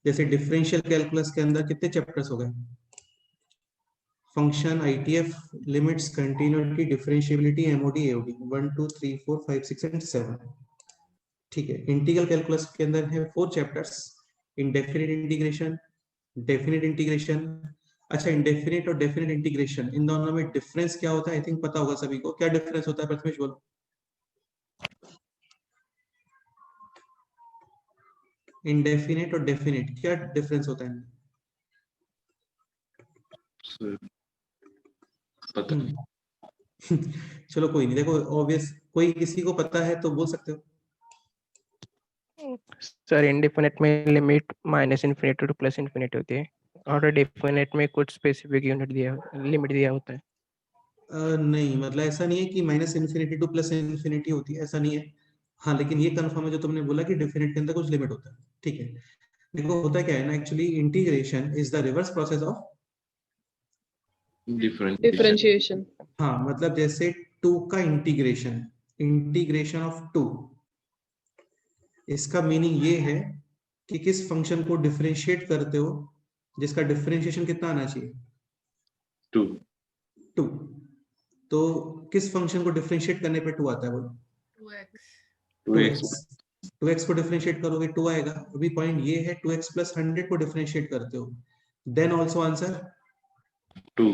जैसे differential calculus के अंदर कितने चैप्टर्स हो गए? Function, ITF, limits, continuity, differentiability, MoD, AOD, 1 2 3 4 5 6 and 7। ठीक है। इंटीग्रल कैलकुलस के अंदर है 4 chapters, indefinite integration, definite integration. अच्छा, इंडेफिनिट और डेफिनिट इंटीग्रेशन, इन दोनों में डिफरेंस क्या होता है? आई थिंक पता होगा सभी को। क्या डिफरेंस होता है प्रथमेश, बोलो। इंडेफिनिट और डेफिनिट क्या डिफरेंस होता है? पता नहीं। चलो कोई नहीं, देखो ऑब्वियस, कोई किसी को पता है तो बोल सकते हो। सर इंडेफिनिट में limit minus infinity two plus infinity होती है और डेफिनिट में कुछ स्पेसिफिक यूनिट दिया, लिमिट दिया होता है। नहीं, मतलब ऐसा नहीं है कि minus infinity two plus infinity होती है, ऐसा नहीं है। हाँ, लेकिन ये कंफर्म है जो तुमने बोला कि डेफिनेट के अंदर कुछ लिमिट होता है। ठीक है। देखो होता क्या है ना, actually integration is the reverse process of differentiation. हाँ, मतलब जैसे 2 का इंटीग्रेशन, इंटीग्रेशन ऑफ 2, इसका मीनिंग ये है कि किस फंक्शन को डिफरेंशिएट करते हो जिसका डिफरेंशिएशन कितना आना चाहिए? 2। 2। तो किस फंक्शन को डिफरेंशिएट करने पे 2 आता है, बोलो? 2x। 2x को डिफरेंशिएट करोगे 2 आएगा। अभी पॉइंट ये है 2x प्लस 100 को डिफरेंशिएट करते हो, then also answer 2।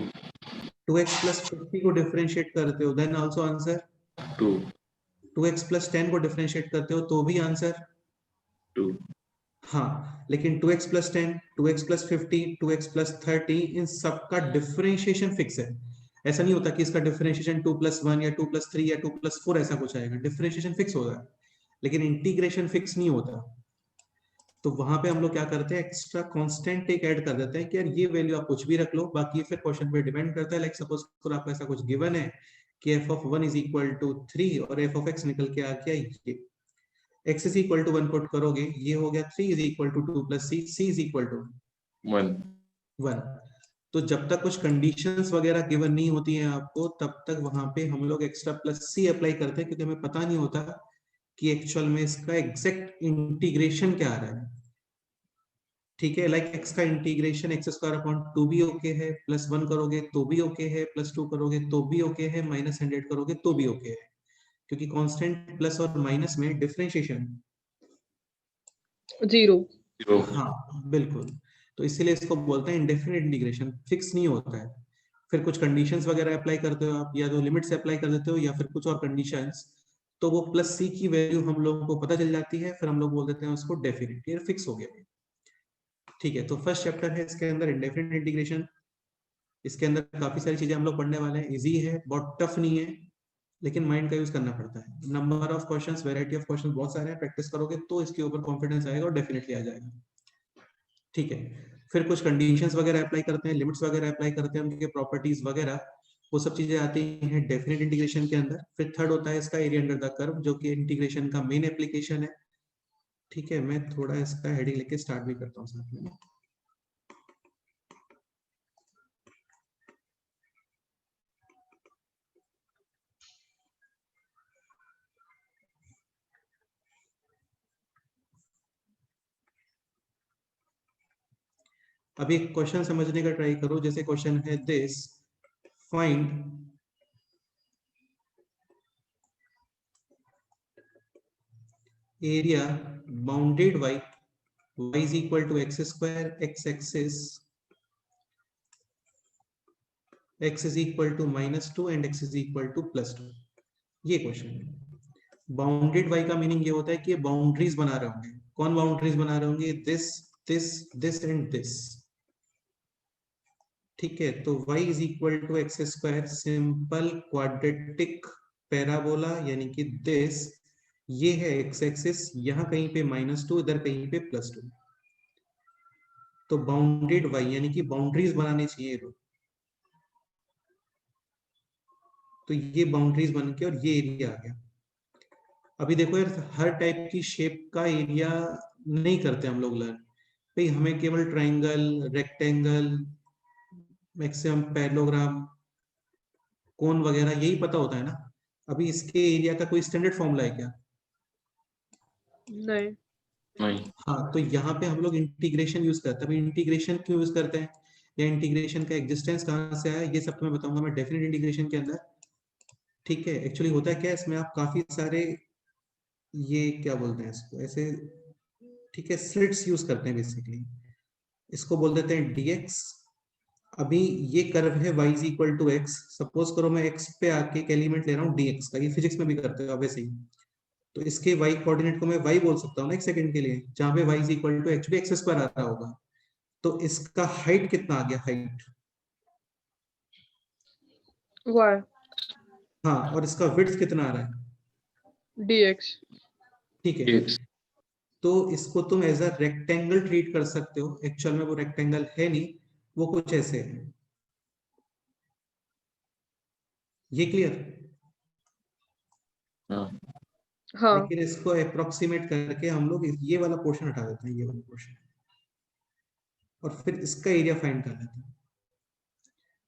2x plus 50 को डिफरेंशिएट करते हो, then also answer 2। 2x plus 10 को डिफरेंशिएट करते हो तो भी आंसर 2। हाँ, लेकिन 2x plus 10, 2x plus 50, 2x plus 30, इन सबका डिफरेंशिएशन फिक्स है। ऐसा नहीं होता कि इसका डिफरेंशिएशन 2 प्लस 1 या 2 प्लस 3 या 2 प्लस 4 ऐसा कुछ आएगा। डिफरेंशिएशन फिक्स होगा, लेकिन इंटीग्रेशन फिक्स नहीं होता। तो वहां पे हम लोग क्या करते हैं, एक्स्ट्रा कांस्टेंट एक ऐड कर देते हैं कि यार ये वैल्यू आप कुछ भी रख लो, बाकी फिर क्वेश्चन पे डिपेंड करता है। लाइक सपोज आपको ऐसा कुछ गिवन है कि f(1) इज इक्वल टू 3 और f of x निकल के आ गया ये, x is equal to 1 put करोगे, ये हो गया 3 is equal to 2 plus c, c is equal to 1। तो जब तक कुछ कंडीशंस वगैरह गिवन नहीं होती हैं आपको, तब तक वहां पे हम लोग एक्स्ट्रा प्लस c अप्लाई करते हैं, क्योंकि हमें पता नहीं होता कि एक्चुअल में इसका एग्जैक्ट इंटीग्रेशन क्या आ रहा है। ठीक है। लाइक x का इंटीग्रेशन एक्स स्क्वायर अपॉन 2 भी ओके है, प्लस 1 करोगे तो भी ओके है, प्लस 2 करोगे तो भी ओके है, माइनस 100 करोगे तो भी ओके है, क्योंकि कांस्टेंट प्लस और माइनस में डिफरेंशिएशन 0। हाँ बिल्कुल। तो इसीलिए इसको बोलते हैं इंडेफिनिट इंटीग्रेशन, फिक्स नहीं होता है। फिर कुछ कंडीशंस वगैरह अप्लाई करते हो आप, या तो लिमिट से अप्लाई कर देते हो या फिर कुछ और कंडीशंस, तो वो प्लस सी की वैल्यू हम लोगों को पता चल जाती है, फिर हम लोग बोल देते हैं उसको डेफिनिट, ये फिक्स हो गया। ठीक है। तो फर्स्ट चैप्टर है इसके अंदर इंडेफिनिट इंटीग्रेशन। इसके अंदर काफी सारी चीजें हम लोग पढ़ने वाले हैं, इजी है, बहुत टफ नहीं है, लेकिन माइंड का यूज करना पड़ता है। Number of questions, variety of questions बहुत सारे हैं, प्रैक्टिस करोगे तो इसके ऊपर कॉन्फिडेंस आएगा और डेफिनेटली आ जाएगा। ठीक है। फिर कुछ कंडीशंस वगैरह अप्लाई करते हैं, लिमिट्स वगैरह अप्लाई करते हैं, उनके प्रॉपर्टीज वगैरह, वो सब चीजें आती हैं डेफिनेट इंटीग्रेशन के अंदर। फिर थर्ड होता है इसका एरिया अंडर द कर्व, जो कि इंटीग्रेशन का मेन एप्लीकेशन है। ठीक है। मैं थोड़ा इसका हेडिंग लेके स्टार्ट भी करता हूँ साथ में। अभी क्वेश्चन समझने का ट्राई करो। जैसे क्वेश्चन है this, find area bounded by y is equal to x square, x axis x is equal to -2 and x is equal to +2। ये क्वेश्चन है। बाउंडेड y का मीनिंग ये होता है कि ये बाउंड्रीज बना रहे होंगे। कौन बाउंड्रीज बना रहे होंगे? This, this, this and this. ठीक है। तो y is equal to X square, simple quadratic parabola, यानी कि दिस, ये है एक्स एक्सिस, यहाँ कहीं पे -2, इधर कहीं पे +2। तो बाउंडेड y यानी कि बाउंड्रीज बनाने चाहिए लोग। तो ये बाउंड्रीज बन के और ये एरिया आ गया। अभी देखो यार, हर टाइप की शेप का एरिया नहीं करते हम लोग लर्न भाई, हमें केवल ट्राइंगल, रेक्टेंगल, मैक्सिमम पैरेललोग्राम, कोन वगैरह यही पता होता है ना। अभी इसके एरिया का कोई स्टैंडर्ड फॉर्मूला है क्या? नहीं। नहीं, हाँ, तो यहाँ पे हम लोग इंटीग्रेशन यूज करते हैं। अभी इंटीग्रेशन क्यों यूज करते हैं या इंटीग्रेशन का एग्जिस्टेंस कहाँ से आया, ये सब तो मैं बताऊंगा मैं डेफिनेट इंटीग्रेशन के अंदर। ठीक है, एक्चुअली होता है क्या, इसमें आप काफी सारे ये क्या बोलते हैं इसको ऐसे, ठीक है, स्लिट्स यूज करते हैं बेसिकली। इसको बोल देते हैं dx। अभी ये कर्व है y is equal to X, suppose करो मैं x पे आके एक एलिमेंट ले रहा हूँ dx का, ये फिजिक्स में भी करते हो वैसे ही। तो इसके y कोऑर्डिनेट को मैं y बोल सकता हूँ ना एक सेकंड के लिए, जहां पे y is equal to actually X square आ रहा होगा। तो इसका हाइट कितना आ गया, हाइट। y हाँ, और इसका विड्थ कितना आ रहा है, dx ठीक है। dx तो इसको तुम एज अ रेक्टेंगल ट्रीट कर सकते हो, एक्चुअल में वो रेक्टेंगल है नहीं, वो कुछ ऐसे है। ये क्लियर। हाँ हाँ लेकिन इसको अप्रोक्सीमेट करके हम लोग ये वाला पोर्शन हटा देते हैं, ये वाला पोर्शन, और फिर इसका एरिया फाइंड कर लेते हैं।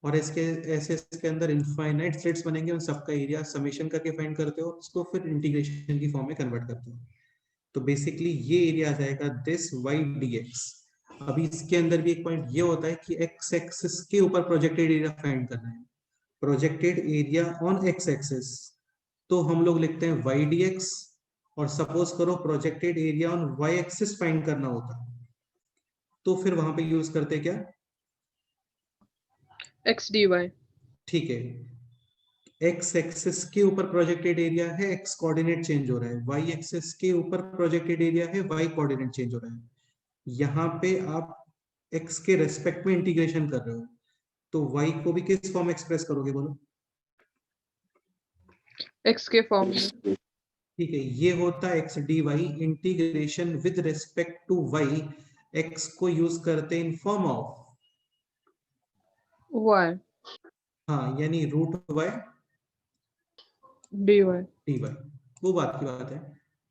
और इसके ऐसे इसके अंदर इनफाइनाइट स्लिट्स बनेंगे, उन सबका एरिया समेशन करके फाइंड करते हो, उसको फिर इंटीग्रेशन की फॉर्म में कन्वर्ट करते हो। तो बेसिकली ये एरिया आ जाएगा दिस वाई डी एक्स। अभी इसके अंदर भी एक पॉइंट ये होता है कि एक्स एक्सिस के ऊपर प्रोजेक्टेड एरिया फाइंड करना है, projected area on X axis. तो हम लोग लिखते हैं वाई डी एक्स, और सपोज करो projected area on Y axis find करना होता, तो फिर वहां पे यूज करते क्या, x dy ठीक है। एक्स एक्सिस के ऊपर प्रोजेक्टेड एरिया है, एक्स कोऑर्डिनेट चेंज हो रहा है, वाई एक्सिस के ऊपर प्रोजेक्टेड एरिया है, वाई कोऑर्डिनेट चेंज हो रहा है। यहाँ पे आप एक्स के रेस्पेक्ट में इंटीग्रेशन कर रहे हो, तो वाई को भी किस फॉर्म एक्सप्रेस करोगे बोलो। x के फॉर्म में ठीक है, ये होता है X D Y, integration with respect to Y, X को यूज करते इन फॉर्म ऑफ, y हाँ, यानी root Y dy D Y, वो बात की बात है।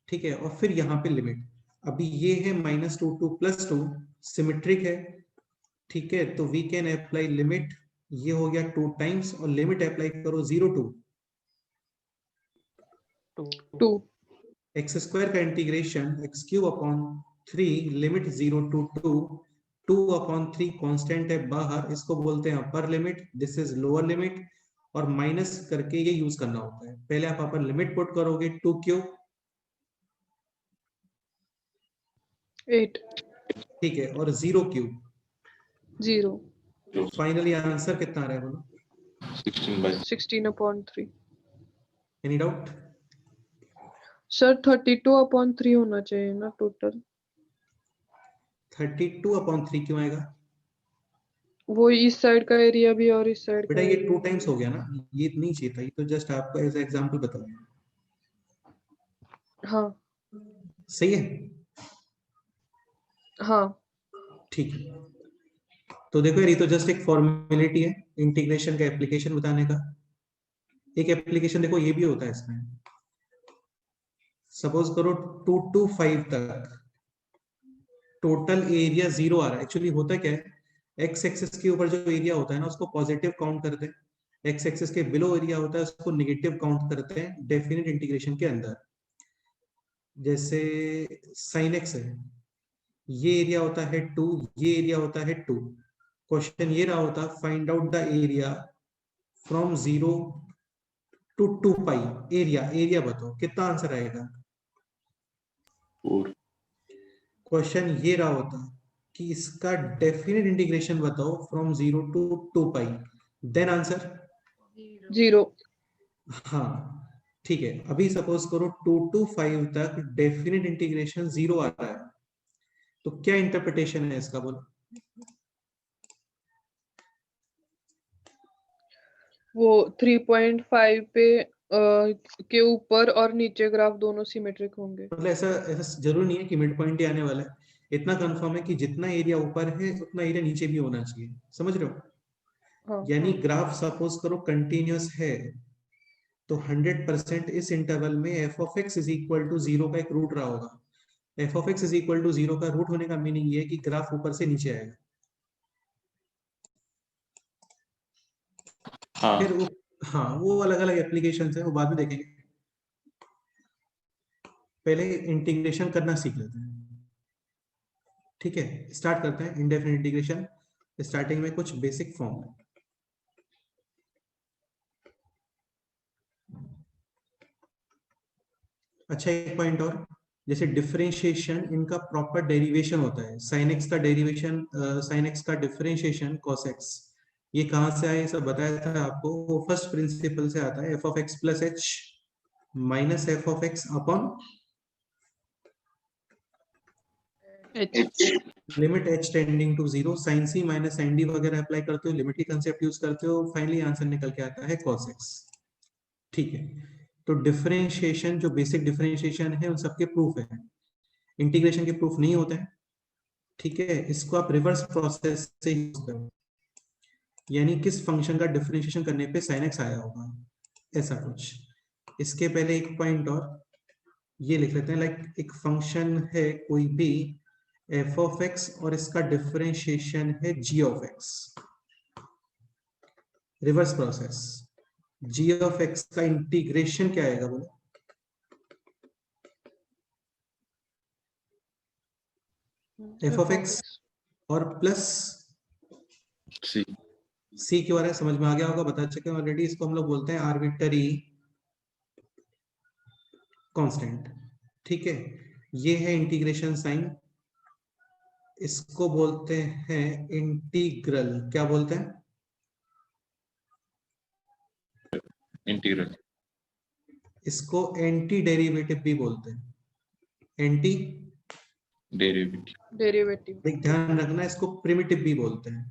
ठीक है, और फिर यहाँ पे लिमिट, अभी ये है -2 टू +2, सिमेट्रिक है। ठीक है, तो वी कैन अप्लाई लिमिट, ये हो गया 2 टाइम्स, और लिमिट अप्लाई करो 0 टू 2 एक्स स्क्वायर का integration X cube upon 3, limit 0 to 2, 2/3 constant है बाहर, इसको बोलते हैं upper limit, this is lower limit, और माइनस करके ये यूज करना होता है। पहले आप अपर लिमिट पुट करोगे 2 क्यूब, 8 ठीक है, और 0 क्यूब, 0 फाइनली आंसर कितना आ रहा है बोलो, 16/3 एनी डाउट। सर 32/3 होना चाहिए ना टोटल, 32/3 क्यों आएगा वो इस साइड का एरिया भी और इस साइड बेटा, का ये एरिया 2 टाइम्स हो गया ना, ये नहीं चाहिए था, ये तो जस्ट आपको एज एग्जांपल बताया। हाँ सही है, हाँ ठीक है। तो देखो यार, ये तो जस्ट एक फॉर्मेलिटी है इंटीग्रेशन का एप्लीकेशन बताने का। एक एप्लीकेशन देखो ये भी होता है इसमें, सपोज करो 2 to 5 तक टोटल एरिया 0 आ रहा है। एक्चुअली होता क्या है, एक्स एक्सिस के ऊपर जो एरिया होता है ना, उसको पॉजिटिव काउंट करते हैं, एक्स एक्सिस के बिलो एरिया होता है उसको नेगेटिव काउंट करते हैं डेफिनेट इंटीग्रेशन के अंदर। जैसे साइन एक्स है, ये एरिया होता है 2, ये एरिया होता है 2। क्वेश्चन ये रहा होता, find out the area from 0 to 2 pi, एरिया बताओ कितना आंसर आएगा। 4 क्वेश्चन ये रहा होता कि इसका डेफिनेट इंटीग्रेशन बताओ from 0 to 2 pi, then answer 0 हाँ, ठीक है। अभी सपोज करो 2 to 5 तक डेफिनेट इंटीग्रेशन 0 आ रहा है, तो क्या इंटरप्रिटेशन है इसका बोलो। वो 3.5 पे के ऊपर और नीचे ग्राफ दोनों सिमेट्रिक होंगे। मतलब ऐसा ऐसा जरूरी नहीं है कि मिड पॉइंट ही आने वाला है, इतना कंफर्म है कि जितना एरिया ऊपर है उतना एरिया नीचे भी होना चाहिए, समझ रहे हो। हाँ यानी ग्राफ सपोज करो कंटिन्यूअस है, तो 100% इस इंटरवल में F of X is equal to 0 का एक रूट रहा होगा। F of X is equal to 0 का रूट होने का मीनिंग ये है कि ग्राफ ऊपर से नीचे आएगा। हाँ फिर वो, हाँ, वो अलग अलग एप्लीकेशन है, वो बाद में देखेंगे, पहले इंटीग्रेशन करना सीख लेते हैं। ठीक है, स्टार्ट करते हैं इंडेफिनिट इंटीग्रेशन। स्टार्टिंग में कुछ बेसिक फॉर्म है। अच्छा, एक पॉइंट और, जैसे डिफरेंशिएशन इनका प्रॉपर डेरिवेशन होता है। sin x का डेरिवेशन, sin x का डिफरेंशिएशन cos x, ये कहां से आया, ये सब बताया था आपको। वो फर्स्ट प्रिंसिपल से आता है, f of x plus h minus f of x upon limit h tending to 0, sin c minus sin d वगैरह अप्लाई करते हो, लिमिट की कंसेप्ट यूज करते हो, फाइनली आंसर निकल के आता है cos x। ठीक है, तो डिफरेंशिएशन, जो बेसिक डिफरेंशिएशन है उन सबके प्रूफ है, इंटीग्रेशन के प्रूफ नहीं होते हैं। ठीक है, इसको आप रिवर्स प्रोसेस से यूज करो, यानी किस फंक्शन का डिफरेंशिएशन करने पे sin x आया होगा, ऐसा कुछ। इसके पहले एक पॉइंट और ये लिख लेते हैं, लाइक एक फंक्शन है कोई भी f of x और इसका डिफरेंशिएशन है g of x। Reverse process, g of x का इंटीग्रेशन क्या आएगा बोलो? f of x और प्लस c क्यों आ रहा है, समझ में आ गया होगा, बता चुके हैं ऑलरेडी। इसको हम लोग बोलते हैं आर्बिट्ररी कांस्टेंट। ठीक है, ये है इंटीग्रेशन साइन, इसको बोलते हैं इंटीग्रल। क्या बोलते हैं? इंटीग्रल। इसको एंटी डेरिवेटिव भी बोलते हैं, एंटी डेरिवेटिव। एक ध्यान रखना, इसको प्रिमिटिव भी बोलते हैं।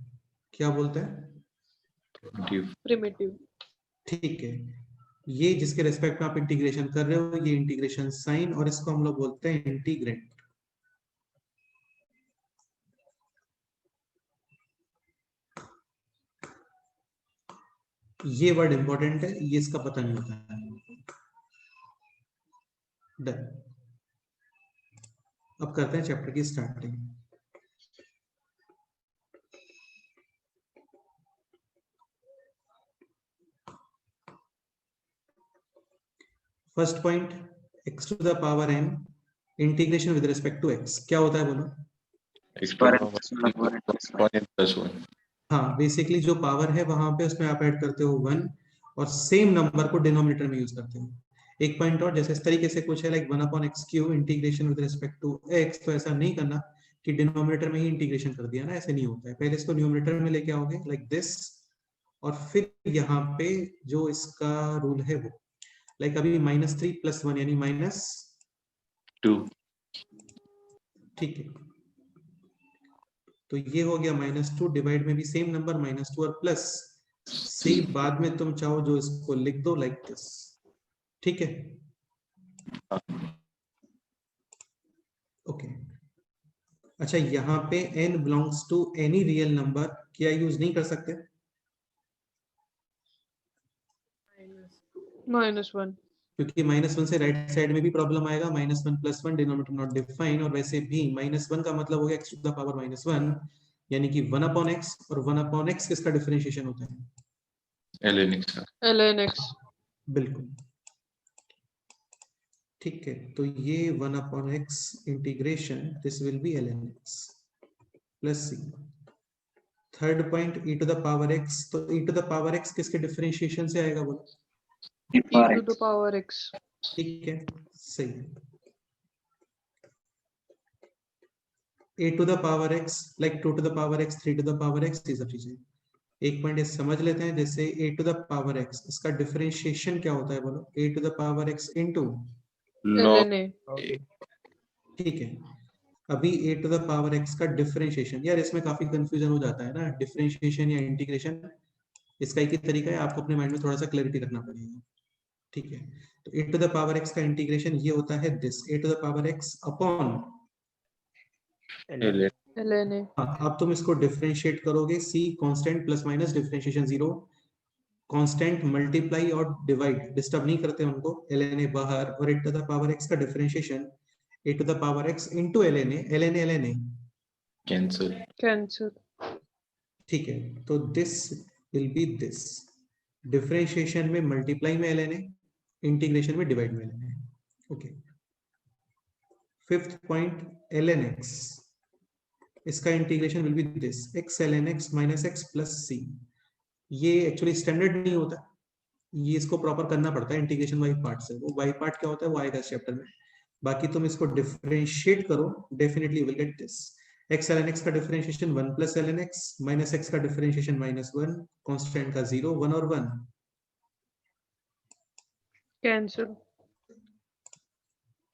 क्या बोलते हैं? प्रिमिटिव। ठीक है, ये जिसके रेस्पेक्ट में आप इंटीग्रेशन कर रहे हो, ये इंटीग्रेशन साइन, और इसको हम लोग बोलते हैं इंटीग्रेंट। ये वर्ड इंपॉर्टेंट है, ये इसका पता नहीं होता है। डन, अब करते हैं चैप्टर की starting. First point, x to the power n integration with respect to x क्या होता है बोलो? हाँ, बेसिकली जो पावर है वहां पे उसमें आप ऐड करते हो 1 और सेम नंबर को डिनोमिनेटर में यूज करते हो। एक पॉइंट और, जैसे इस तरीके से कुछ है like 1 upon X cube integration with respect to x, तो ऐसा नहीं करना कि डिनोमिनेटर में ही इंटीग्रेशन कर दिया ना, ऐसे नहीं होता है। पहले इसको न्यूमरेटर में लेके आओगे लाइक दिस, और फिर यहाँ पे जो इसका रूल है वो लाइक अभी -3 + 1 यानी -2। ठीक है, तो ये हो गया -2, डिवाइड में भी सेम नंबर -2 और प्लस सी, बाद में तुम चाहो जो इसको लिख दो लाइक दिस। ठीक है, ओके। अच्छा, यहाँ पे n belongs to any real number क्या यूज नहीं कर सकते? -1, क्योंकि -1 से राइट साइड में भी प्रॉब्लम आएगा, -1 + 1 डिनोमिनेटर नॉट डिफाइन, और वैसे भी -1 का मतलब हो गया x टू द पावर -1, यानी कि 1 अपॉन x, और 1 अपॉन x किसका डिफरेंशिएशन होता है? ln x। बिल्कुल, ठीक है, तो ये 1 upon x integration this will be ln x plus c। Third point, e to the power x, तो e to the power x किसके डिफरेंशिएशन से आएगा बोलो? e to the power x। ठीक है, सही। a to the power x like 2 to the power x, 3 to the power x, ये सब चीजें एक पॉइंट समझ लेते हैं। जैसे a to the power x, इसका डिफरेंशिएशन क्या होता है बोलो? a to the power x into ln a। ठीक है, अभी a to the power x का डिफरेंशिएशन, यार इसमें काफी कंफ्यूजन हो जाता है ना, डिफरेंशिएशन या इंटीग्रेशन, इसका एक ही तरीका है, आपको अपने माइंड में थोड़ा सा क्लैरिटी रखना पड़ेगा। ठीक है, तो a to the power x का इंटीग्रेशन ये होता है this, a to the power x upon ln a। अब तुम इसको डिफरेंशिएट करोगे, c constant plus minus differentiation 0, constant multiply और डिवाइड डिस्टर्ब नहीं करते उनको, ln a बाहर, और a to the power x का differentiation a to the power x into ln a cancel. ठीक है, तो this will be this, differentiation में मल्टीप्लाई में ln a, इंटीग्रेशन में डिवाइड में ln a। Okay, fifth point ln x, इसका integration will be this x ln x minus x plus c। ये actually standard नहीं होता, ये इसको प्रॉपर करना पड़ता है इंटीग्रेशन बाई पार्ट से। वो बाई पार्ट क्या होता है वो आएगा इस चैप्टर में। बाकी तुम इसको डिफरेंशिएट करो, definitely will get this. x ln x का differentiation 1 plus ln x minus x का डिफरेंशिएशन -1, कांस्टेंट का 0, 1 और 1 कैंसिल।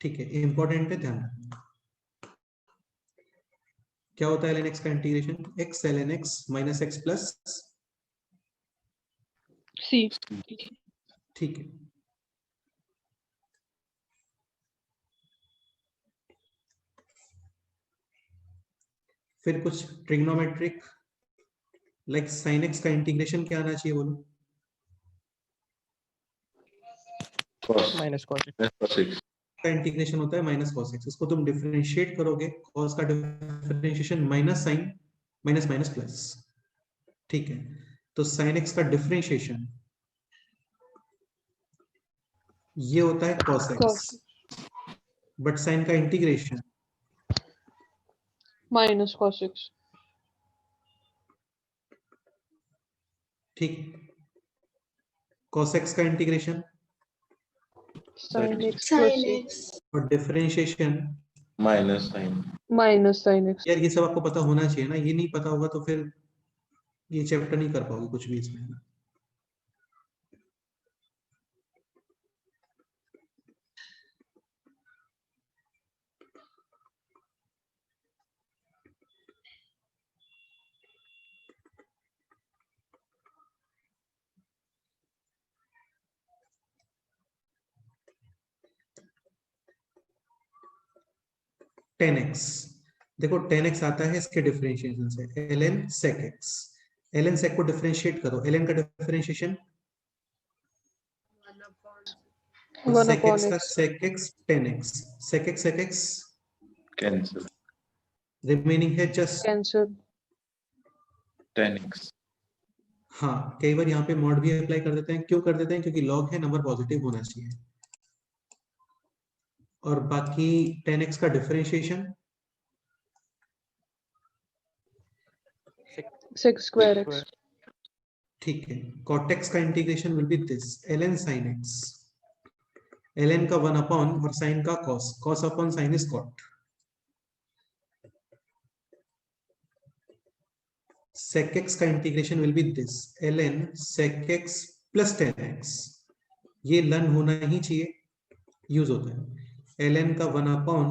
ठीक है, इंपॉर्टेंट है, ध्यान। क्या होता है ln x का integration? x ln x minus x plus C. ठीक है। फिर कुछ ट्रिग्नोमेट्रिक, लाइक sin x का इंटीग्रेशन क्या आना चाहिए बोलो? Cos. minus cos x. That's cos x. का इंटीग्रेशन होता है माइनस cos x। इसको तुम डिफरेंशिएट करोगे, cos का differentiation minus sine minus minus plus. ठीक है, तो sin x का डिफरेंशिएशन ये होता है cos x, बट sin का इंटीग्रेशन माइनस cos x। ठीक, cos x का integration sin x sin plus x और differentiation Minus sin. Minus sin x। यार ये सब आपको पता होना चाहिए ना, ये नहीं पता होगा तो फिर ये चैप्टर नहीं कर पाओगे कुछ भी इसमें। 10x, देखो 10x आता है इसके डिफरेंशिएशन से, ln sec x। ln sec को डिफरेंशिएट करो, ln का डिफरेंशिएशन 1 sec upon x का x। sec x 10x, sec x Cancel. Remaining है जस्ट कैंसिल। 10x. हाँ, कई बार यहाँ पे मॉड भी अप्लाई कर देते हैं। क्यों कर देते हैं? क्योंकि लॉग है, नंबर पॉजिटिव होना चाहिए। और बाकी 10x का डिफरेंशिएशन sec square x। ठीक है, cot x का integration will be this ln sin x। ln का 1 अपॉन और sin का cos, cos upon sin is cot। sec x का integration will be this ln sec x plus 10x। ये लन होना ही चाहिए, यूज होता है। ln का 1 अपॉन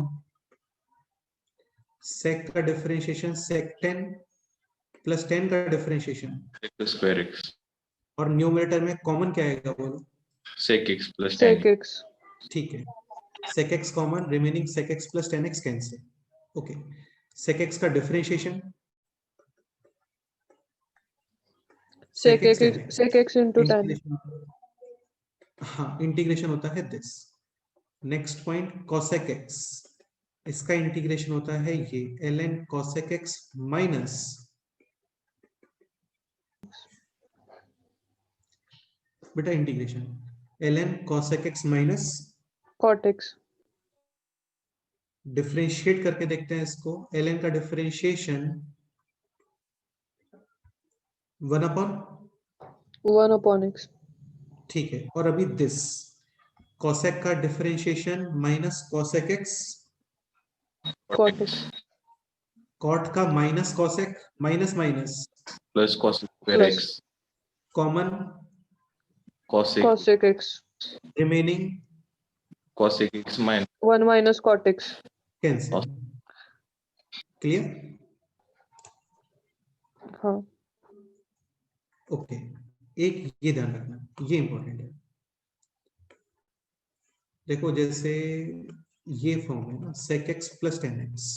sec का डिफरेंशिएशन sec 10 प्लस 10 का डिफरेंशिएशन, Sec square x. और न्यूमरेटर में कॉमन क्या आएगा बोलो? Sec x plus sec 10. x। ठीक है, sec x common, remaining sec x plus 10x cancel. Okay, sec x का डिफरेंशिएशन sec x into 10। हाँ, इंटीग्रेशन होता है this. Next point cosec x, इसका इंटीग्रेशन होता है ये ln cosec x माइनस बेटा integration ln cosec x minus cot x। Differentiate करके देखते हैं इसको। ln का डिफरेंशिएशन 1 अपॉन 1 upon x। ठीक है, और अभी दिस cosec का differentiation minus cosec x, cot x cot का minus cosec, minus minus Plus cos square Plus. x. Common, Cosec. cosec x। Remaining Cosec x minus. 1 minus cot x। Cancel. Clear? हाँ। Okay, एक ये ध्यान रखना, ये important है। देखो जैसे ये फॉर्म है ना, sec x plus 10x,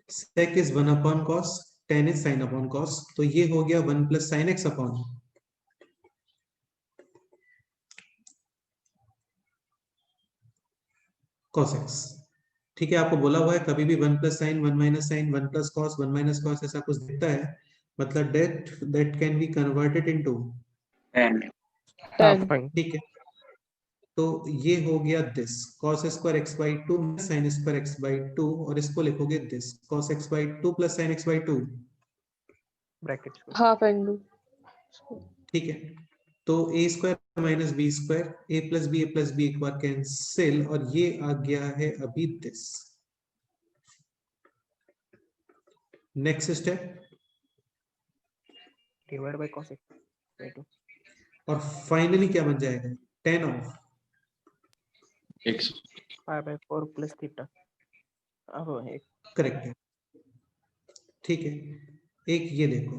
sec is 1 upon cos, 10 is sin upon cos, तो ये हो गया 1 plus sin x upon cos x। ठीक है, आपको बोला हुआ है कभी भी 1 plus sine 1 minus sine 1 plus cos 1 minus cos ऐसा कुछ दिखता है, मतलब that can be converted into 10। half point. ठीक है, तो ये हो गया this cos square X by two sine square X by two, और इसको लिखोगे this cos x by two plus sine X by two, brackets में। Half angle. ठीक है। तो A square minus B square, A plus B एक बार cancel, और ये आ गया है अभी this. Next step, divide by cos x by 2 और फाइनली क्या बन जाएगा, tan of X pi by 4 plus theta। अब एक करेक्ट है, ठीक है। एक ये देखो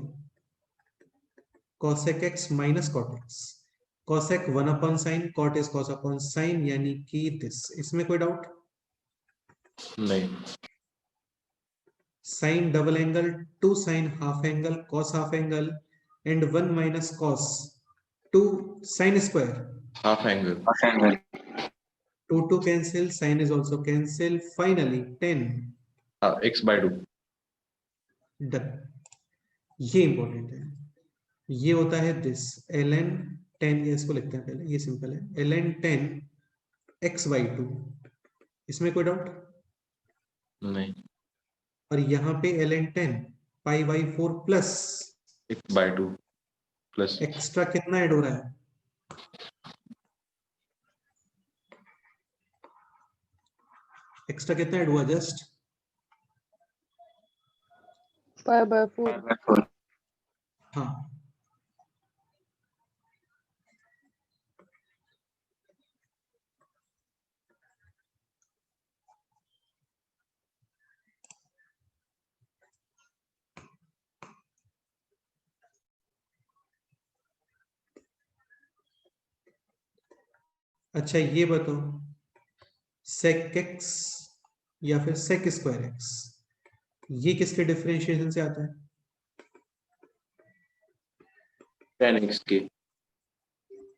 cosec x minus cot x, cosec 1 upon sine, cot is cos upon sine, यानी कि दिस। इसमें कोई डाउट? नहीं, sine double angle, two sine half angle, cos half angle, and 1 minus cos, two sine square, half angle, two cancel, sine is also cancel, finally 10 X by 2, done. ये important है, ये होता है this ln 10, ये इसको लिखते हैं पहले, ये सिंपल है, ln 10 x by 2। इसमें कोई डाउट? नहीं, और यहाँ पे ln 10 pi by 4 plus X by 2 plus extra कितना ऐड हो रहा है, एक्स्ट्रा कितना ऐड हुआ जस्ट, पाई बाय 4। हाँ। अच्छा ये बताओ, sec x या फिर sec स्क्वायर x, ये किसके डिफरेंशिएशन से आता है? tan X के,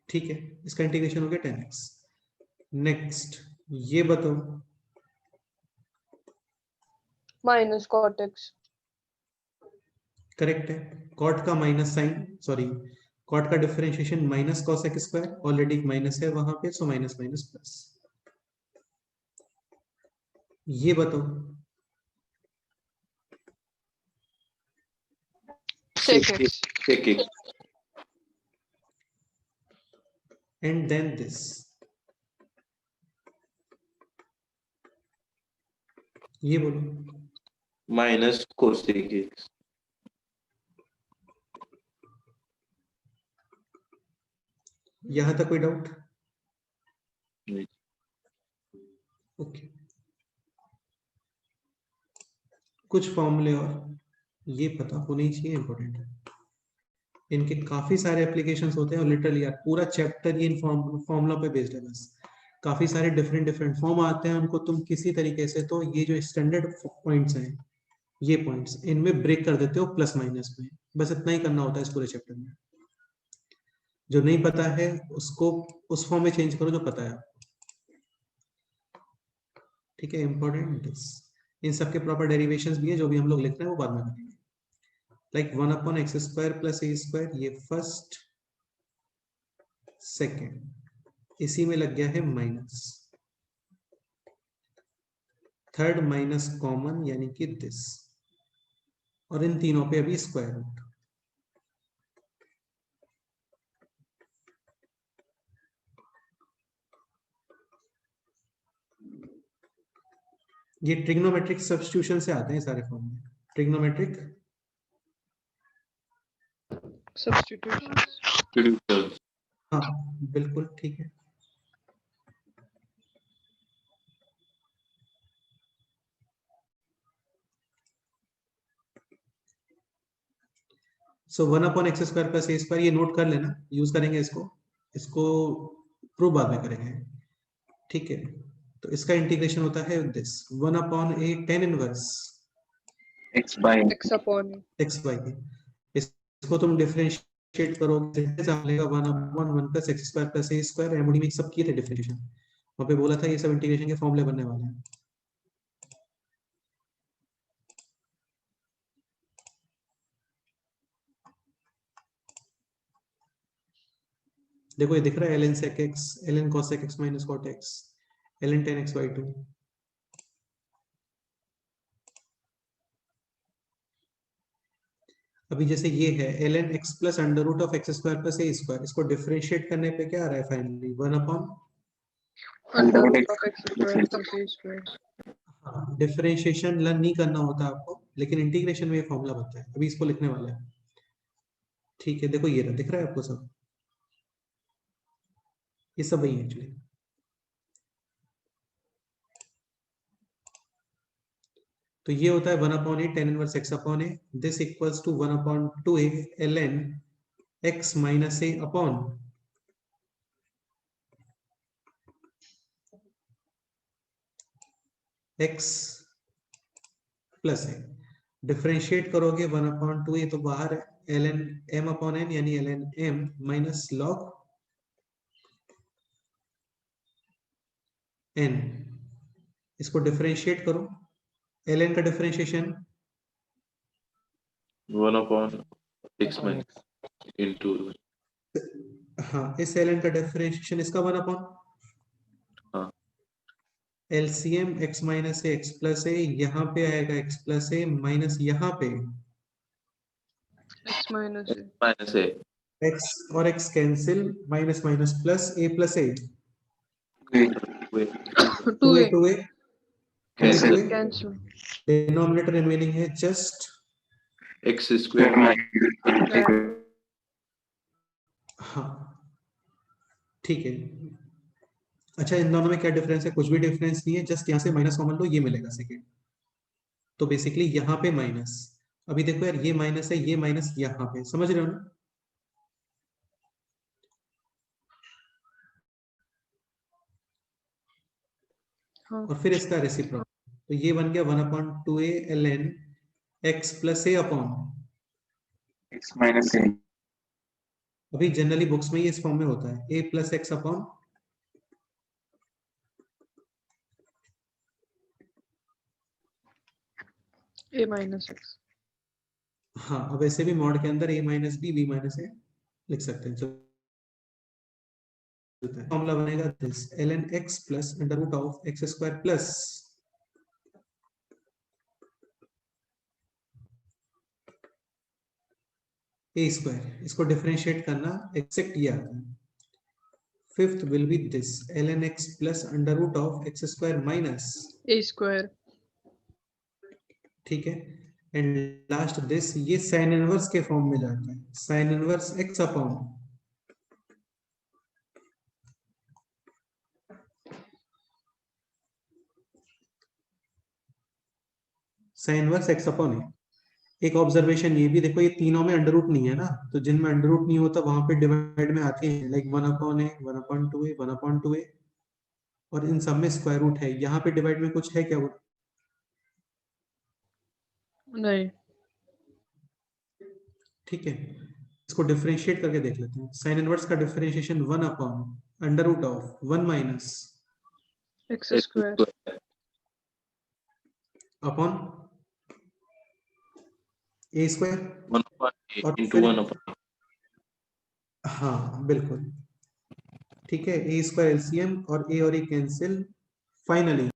ठीक है, इसका इंटीग्रेशन हो गया 10x। नेक्स्ट ये बताओ, माइनस कॉट एक्स। करेक्ट है, कॉट का माइनस साइन, सॉरी कॉट का differentiation minus cosec square, already एक माइनस है वहां पे, सो माइनस माइनस प्लस। ये बताओ, sec X. sec X, and then this, ये बोलो, minus cosec X, यहां तक कोई डाउट? नहीं, ओके, कुछ फॉर्मूले और ये पता होने ही चाहिए, इंपॉर्टेंट है। इनके काफी सारे एप्लीकेशंस होते हैं, और लिटरली यार पूरा चैप्टर ये फॉर्मूला पे बेस्ड है बस। काफी सारे डिफरेंट डिफरेंट फॉर्म आते हैं, उनको तुम किसी तरीके से, तो ये जो स्टैंडर्ड पॉइंट्स हैं, ये पॉइंट्स इनमें ब्रेक कर देते हो प्लस माइनस में, बस इतना ही करना होता है इस पूरे चैप्टर में। जो नहीं पता है उसको उस फॉर्म में चेंज करो जो पता है, ठीक है। इंपॉर्टेंट इन सबके प्रॉपर डेरिवेशंस भी है, जो भी हम लोग लिख रहे हैं वो बाद में करेंगे। Like 1 upon X square plus A square, ये फर्स्ट सेकेंड, इसी में लग गया है माइनस, थर्ड माइनस कॉमन यानी कि दिस, और इन तीनों पे अभी स्क्वायर रूट। ये ट्रिग्नोमेट्रिक सब्स्टिट्यूशन से आते हैं सारे फॉर्मूले, ट्रिग्नोमेट्रिक सब्स्टिट्यूशन। reducer, हाँ बिल्कुल ठीक है। सो 1 upon X square plus A square, ये नोट कर लेना, यूज करेंगे इसको, इसको प्रूव बाद में करेंगे, ठीक है। तो इसका इंटीग्रेशन होता है this 1 upon A tan inverse X upon X by A, इसको तुम डिफरेंशिएट करोगे, 1 upon 1 plus X square plus A square, MOD में सब किए थे डिफरेंशिएशन, वहां पे बोला था ये सब इंटीग्रेशन के फॉर्मूले बनने वाले हैं। देखो ये दिख रहा है ln sec x ln cosec x minus cot x ln tan x by 2। अभी जैसे ये है ln x plus under root of x square plus A square, इसको डिफरेंशिएट करने पे क्या आ रहा है finally 1 upon under root of x square plus A square. Differentiation learn नहीं करना होता आपको, लेकिन इंटीग्रेशन में ये फॉर्मूला बनता है, अभी इसको लिखने वाला है। ठीक है, देखो ये रहा, दिख रहा है आपको सब, ये सब वही है एक्चुअली। तो ये होता है 1 upon A tan inverse x upon A, this equals to 1 upon 2a ln x minus A upon x plus A. Differentiate करोगे 1 अपॉन 2a तो बाहर है ln m अपॉन n यानी ln m minus log n। इसको differentiate करो, ln का differentiation 1 upon x minus into हाँ, इस ln का डिफरेंशिएशन इसका 1 अपॉन हाँ LCM x माइनस ए एक्स प्लस ए, यहाँ पे आएगा x प्लस ए माइनस यहाँ पे x minus A minus a x और x cancel, minus minus plus A plus A with 2a 2a cancel cancel. Denominator remaining है just x square minus हाँ ठीक है। अच्छा, इन दोनों में क्या डिफरेंस है? कुछ भी डिफरेंस नहीं है, जस्ट यहाँ से माइनस कॉमन लो, ये मिलेगा सेकेंड। तो बेसिकली यहाँ पे माइनस, अभी देखो यार ये माइनस है, ये माइनस यहाँ पे, समझ रहे हो ना? हाँ और फिर इसका रेसिप्रोकल, तो ये बन गया 1 upon 2a ln x plus A upon x minus a अभी जनरली बुक्स में ये इस फॉर्म में होता है a plus X upon A minus X. हाँ, अब ऐसे भी मॉड के अंदर a minus B B minus A लिख सकते हैं। फॉर्मूला बनेगा this ln x plus under root of x square plus A square, इसको डिफरेंशिएट करना एक्सेक्ट ये आता है। Fifth will be this ln x plus under root of x square minus a square ठीक है, एंड लास्ट दिस, ये sine inverse के form में जाता है, sine inverse x upon sine inverse x upon a. एक ऑब्जर्वेशन ये भी देखो, ये तीनों में अंडर रूट नहीं है ना, तो जिनमें अंडर रूट नहीं होता वहां पे डिवाइड में आते हैं, लाइक 1 अपॉन ए 1 अपॉन 2a 1 अपॉन 2a, और इन सब में स्क्वायर रूट है। यहाँ पे डिवाइड में कुछ है क्या? वो नहीं। ठीक है, इसको डिफरेंशिएट करके देख लेते हैं। साइन इनवर्स का differentiation 1 upon under root of 1 minus x square upon A square 1 upon a और into फिर 1 upon हाँ बिल्कुल ठीक है, ए स्क्वायर एलसीएम और a cancel, finally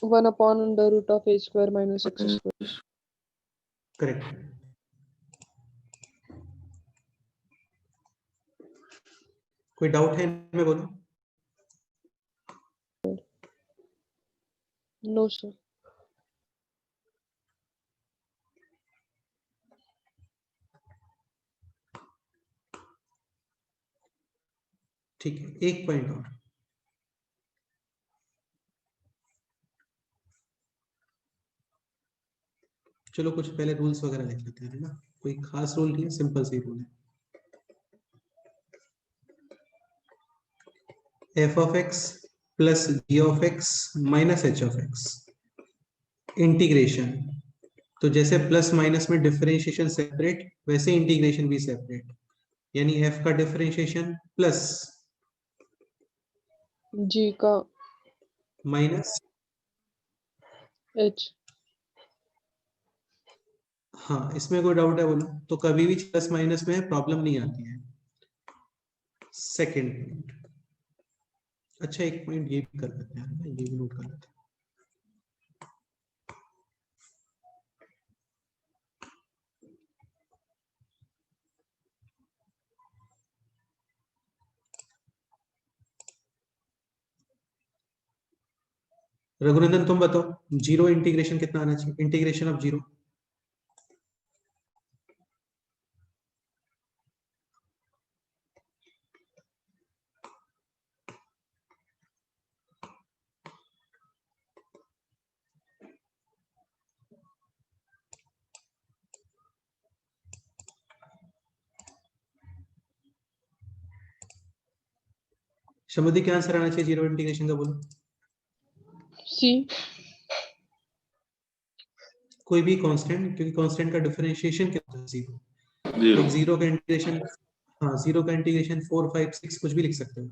1 upon under root of a square minus x square. Correct. कोई doubt है इनमें? बोलो। No sir. ठीक है, एक पॉइंट और, चलो कुछ पहले रूल्स वगैरह लिख लेते हैं ना, कोई खास रूल नहीं है, सिंपल सी रूल है। F of X plus G of X minus H of X integration, तो जैसे प्लस माइनस में डिफरेंशिएशन सेपरेट, वैसे इंटीग्रेशन भी सेपरेट, यानी एफ का डिफरेंशिएशन प्लस जी का माइनस, एच। हाँ, इसमें कोई डाउट है बोलो? तो कभी भी प्लस माइनस में प्रॉब्लम नहीं आती है। सेकेंड पॉइंट, अच्छा एक पॉइंट ये भी कर लेते हैं, ये भी नोट कर लेते हैं। रघुनंदन तुम बताओ, जीरो इंटीग्रेशन कितना आना चाहिए? Integration of zero. शमुदी क्या आंसर आना चाहिए जीरो इंटीग्रेशन का बोलो? सी। कोई भी कांस्टेंट, क्योंकि कांस्टेंट का डिफरेंशिएशन कितना है? जीरो। Zero. एक जीरो का इंटीग्रेशन, हाँ जीरो का इंटीग्रेशन 4 5 6 कुछ भी लिख सकते हो,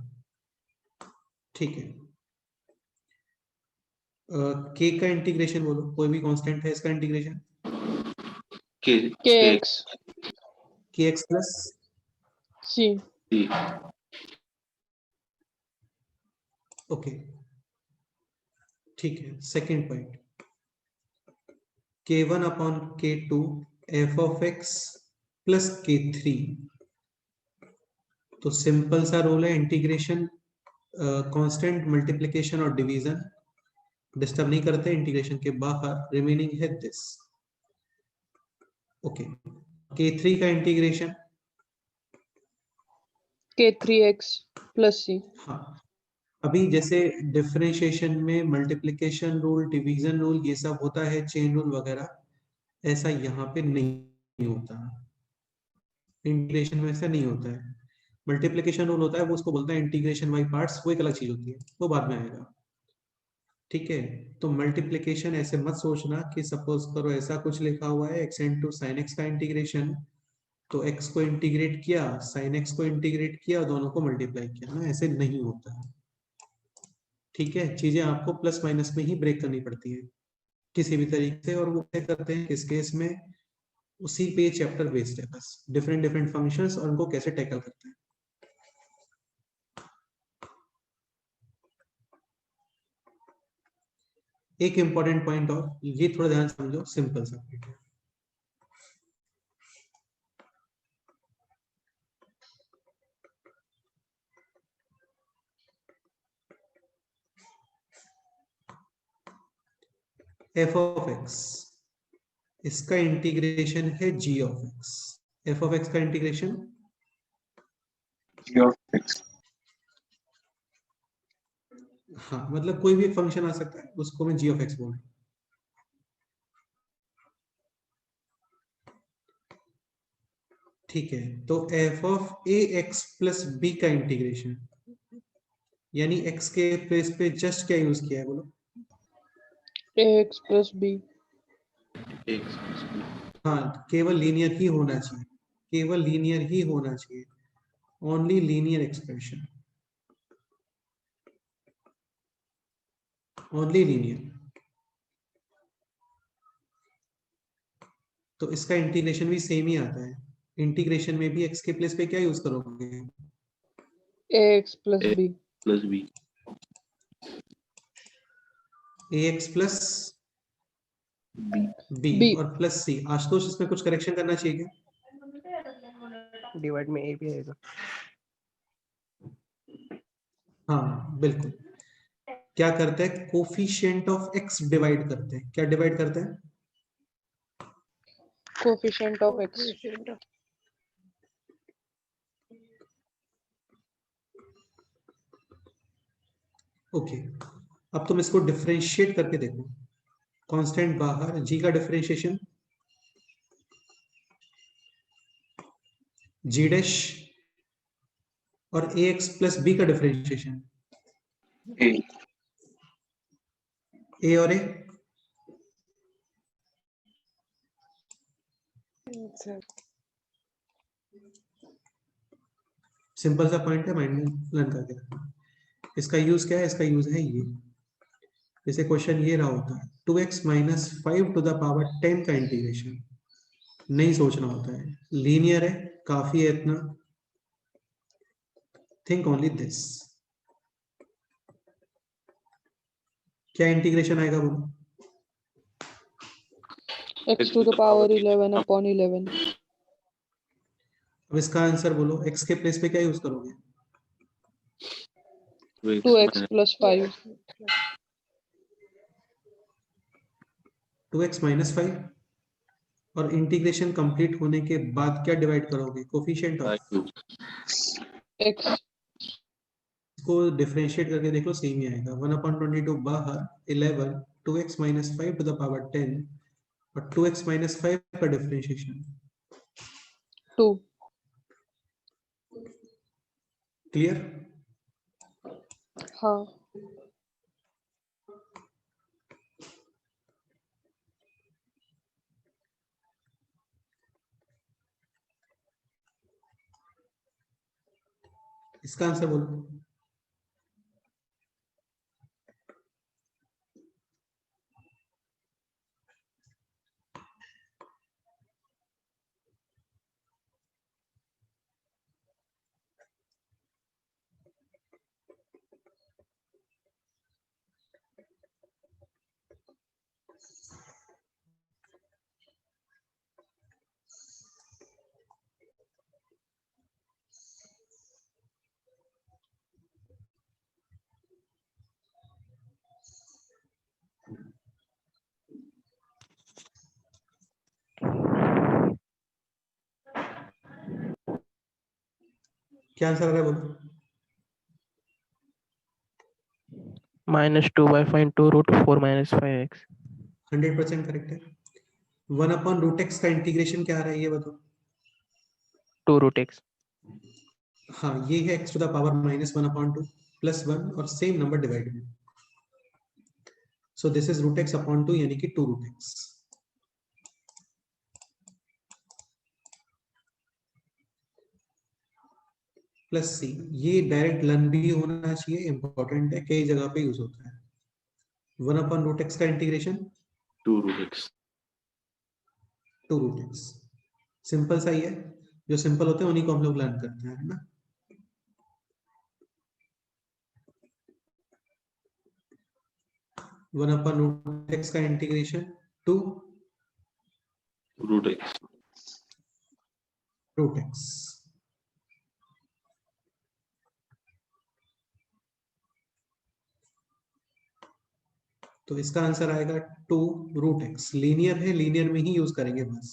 ठीक है। के का इंटीग्रेशन बोलो, कोई भी कांस्टेंट है इसका इंटीग्रेशन? K. के एक्स। के एक्स प्लस सी। C. ओके, ठीक है। Second point, k1 upon k2 F of X plus k3। तो सिंपल सा रूल है, इंटीग्रेशन कांस्टेंट मल्टीप्लिकेशन और डिवीजन डिस्टर्ब नहीं करते, इंटीग्रेशन के बाहर रिमेनिंग है दिस। ओके, k3 का इंटीग्रेशन के थ्री एक्स प्लस सी। हाँ, अभी जैसे डिफरेंशिएशन में मल्टीप्लिकेशन रूल, डिवीजन रूल, ये सब होता है, चेन रूल वगैरह, ऐसा यहाँ पे नहीं होता। इंटीग्रेशन में ऐसा नहीं होता है। मल्टीप्लिकेशन रूल होता है, वो उसको बोलता है इंटीग्रेशन बाय पार्ट्स, वो एक अलग चीज होती है, वो बाद में आएगा, ठीक है। तो मल्टीप्लिकेशन ऐसे मत सोचना कि सपोज करो ऐसा कुछ लिखा हुआ है एक्स इंटू साइन एक्स का इंटीग्रेशन, तो एक्स को इंटीग्रेट किया, साइन एक्स को इंटीग्रेट किया, दोनों को मल्टीप्लाई किया ना, ऐसे नहीं होता है, ठीक है। चीजें आपको प्लस माइनस में ही ब्रेक करनी पड़ती है किसी भी तरीके से, और वो क्या करते हैं किस केस में, उसी पे चैप्टर बेस्ड है, बस डिफरेंट डिफरेंट फंक्शंस और उनको कैसे टैकल करते हैं। एक इंपॉर्टेंट पॉइंट और, ये थोड़ा ध्यान समझो, सिंपल सा पॉइंट है। एफ ऑफ एक्स, इसका इंटीग्रेशन है g of x. F of x का इंटीग्रेशन G of X. हाँ, मतलब कोई भी फंक्शन आ सकता है, उसको मैं जी ऑफ एक्स बोल रहा हूँ, ठीक है। तो f of a x plus b का इंटीग्रेशन, यानी एक्स के प्लेस पे जस्ट क्या यूज किया है बोलो? A x plus b. X plus B. हाँ, केवल लीनियर ही होना चाहिए, केवल लीनियर ही होना चाहिए, only linear expression, only linear. तो इसका इंटीग्रेशन भी सेम ही आता है। इंटीग्रेशन में भी एक्स के प्लेस पे क्या यूज करोगे? A x plus A b. plus B. A x plus B. B B. और प्लस सी। आशुतोष, इसमें कुछ करेक्शन करना चाहिए क्या? डिवाइड में ए भी आएगा। हाँ बिल्कुल, क्या करते हैं, कोफिशिएंट ऑफ एक्स डिवाइड करते हैं। क्या डिवाइड करते हैं? Coefficient of x. ओके, अब तुम इसको डिफरेंशिएट करके देखो, कांस्टेंट बाहर, जी का डिफरेंशिएशन जी डैश, और ए एक्स प्लस बी का डिफरेंशिएशन A. ए और ए। सिंपल सा पॉइंट है, माइंड में लर्न करके रखना। इसका यूज क्या है? इसका यूज है ये, जैसे क्वेश्चन ये रहा होता है 2x minus 5 to the power 10 का इंटीग्रेशन, नहीं सोचना होता है, लीनियर है, काफी है इतना। Think only this. क्या इंटीग्रेशन आएगा बोलो? x to the power 11 upon 11. अब इसका आंसर बोलो, x के प्लेस पे क्या यूज करोगे? 2x plus 5. 2x माइनस 5, और इंटीग्रेशन कंप्लीट होने के बाद क्या डिवाइड करोगे? Coefficient of. x इसको डिफरेंशिएट करके देख लो, सेम ही आएगा। 1/22 बाहर, 11, 2x minus 5 to the power 10, और 2x माइनस 5 का डिफरेंशिएशन। 2. क्लियर? हाँ. इसका आंसर बोलो। क्या आंसर आ रहा है बोलो? -2/5 into √4 - 5x. 100% करेक्ट है। 1/√x का इंटीग्रेशन क्या आ रहा है ये बताओ? 2√x. हाँ, ये है x to the power -1/2 plus 1 और सेम नंबर डिवाइड में। सो दिस इज √x/2 यानी कि 2√x। प्लस सी, ये डायरेक्ट लर्न भी होना चाहिए, इंपॉर्टेंट है, कई जगह पे यूज होता है। 1/√x का इंटीग्रेशन 2√x. 2√x। सिंपल सा ही है, जो सिंपल होते हैं उन्हीं को हम लोग लर्न करते हैं, है ना? वन अपन √x का इंटीग्रेशन 2 √x. √x। तो इसका आंसर आएगा 2√x। लीनियर है, लीनियर में ही यूज करेंगे बस।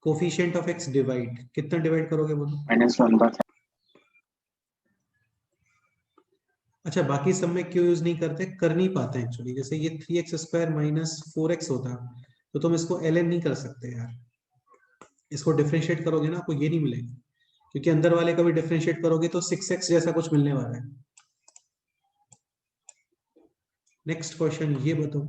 कोफिशिएंट ऑफ x डिवाइड, कितना डिवाइड करोगे बोलो? -1/5. अच्छा, बाकी सब में क्यों यूज नहीं करते? कर नहीं पाते एक्चुअली। जैसे ये 3x² माइनस 4x होता, तो तुम इसको ln नहीं कर सकते यार। इसको डिफरेंशिएट करोगे ना, आपको ये नहीं मिलेगा, क्योंकि अंदर वाले का भी डिफरेंशिएट करोगे तो 6x जैसा कुछ मिलने वाला है। नेक्स्ट क्वेश्चन ये बताओ।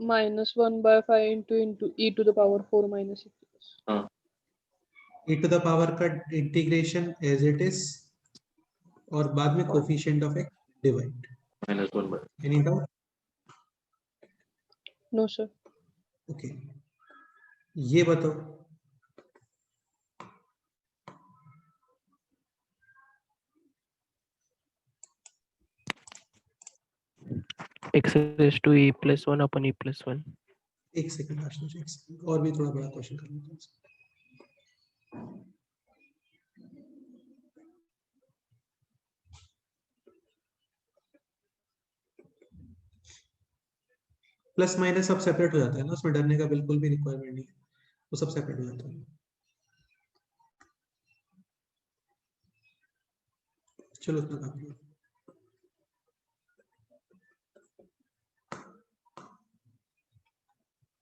-1/5 into e to the power 4 minus 6. e to the power का इंटीग्रेशन एज इट इज, और बाद में coefficient of x divide. -1/. Any doubt? No, sir. Okay, ये बताओ। X raised to e plus 1 upon e plus 1. एक second Ashutosh, एक second, और भी थोड़ा बड़ा क्वेश्चन कर लेते हैं। प्लस माइनस सब सेपरेट हो जाता है ना, उसमें डरने का बिल्कुल भी रिक्वायरमेंट नहीं है, वो सब सेपरेट हो जाता है। चलो उतना काम करो।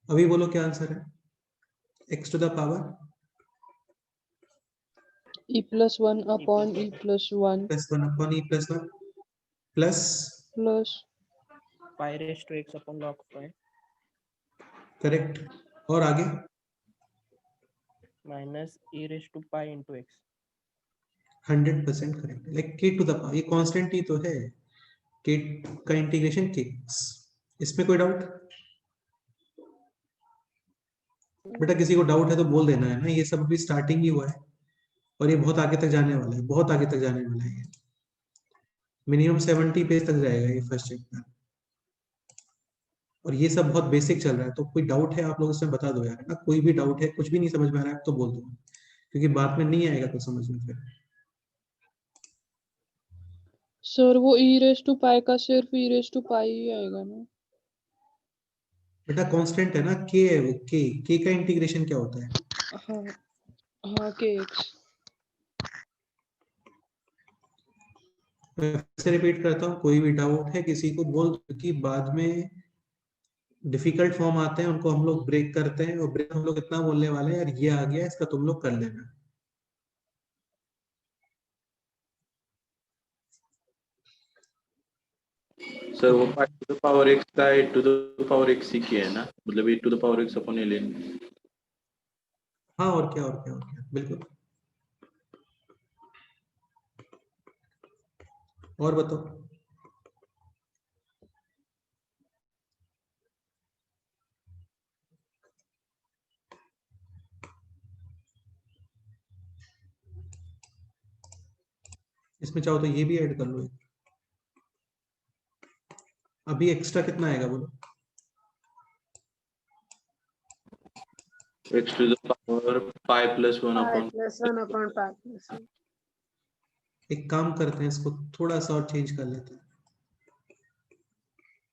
अभी बोलो क्या आंसर है? x to the power E+1 upon E+1 +1 upon E+1 plus plus pi raised to x upon log pi correct और आगे minus e raised to pi into x. 100% correct like k to the power ये constant ही तो है k का integration k इसमें कोई doubt बेटा किसी को डाउट है तो बोल देना है ना ये सब अभी स्टार्टिंग ही हुआ है और ये बहुत आगे तक जाने वाला है बहुत आगे तक जाने वाला है ये मिनिमम 70 पेज तक जाएगा ये फर्स्ट चैप्टर और ये सब बहुत बेसिक चल रहा है तो कोई डाउट है आप लोग इसमें बता दो यार ना कोई भी डाउट है कुछ भी नहीं समझ में आ रहा है तो बोल दो क्योंकि बाद में नहीं आएगा तो समझ में फिर सर वो e⁻ का सिर्फ e⁻ ही आएगा ना? बेटा कांस्टेंट है ना k है वो k का इंटीग्रेशन क्या होता है हाँ हाँ kx मैं फिर से रिपीट करता हूँ कोई भी डाउट है किसी को बोल दो कि बाद में डिफिकल्ट फॉर्म आते हैं उनको हम लोग ब्रेक करते हैं और ब्रेक हम लोग इतना बोलने वाले हैं यार ये आ गया इसका तुम लोग कर लेना सर वो pi to the power x का a to the power x ही किया है ना मतलब a to the power x upon l हाँ और क्या बिल्कुल और बताओ इसमें चाहो तो ये भी ऐड कर लो अभी एक्स्ट्रा कितना आएगा बोलो X to the power pi plus 1 pi upon plus 1 upon pi plus 1. एक काम करते हैं इसको थोड़ा सा और चेंज कर लेते हैं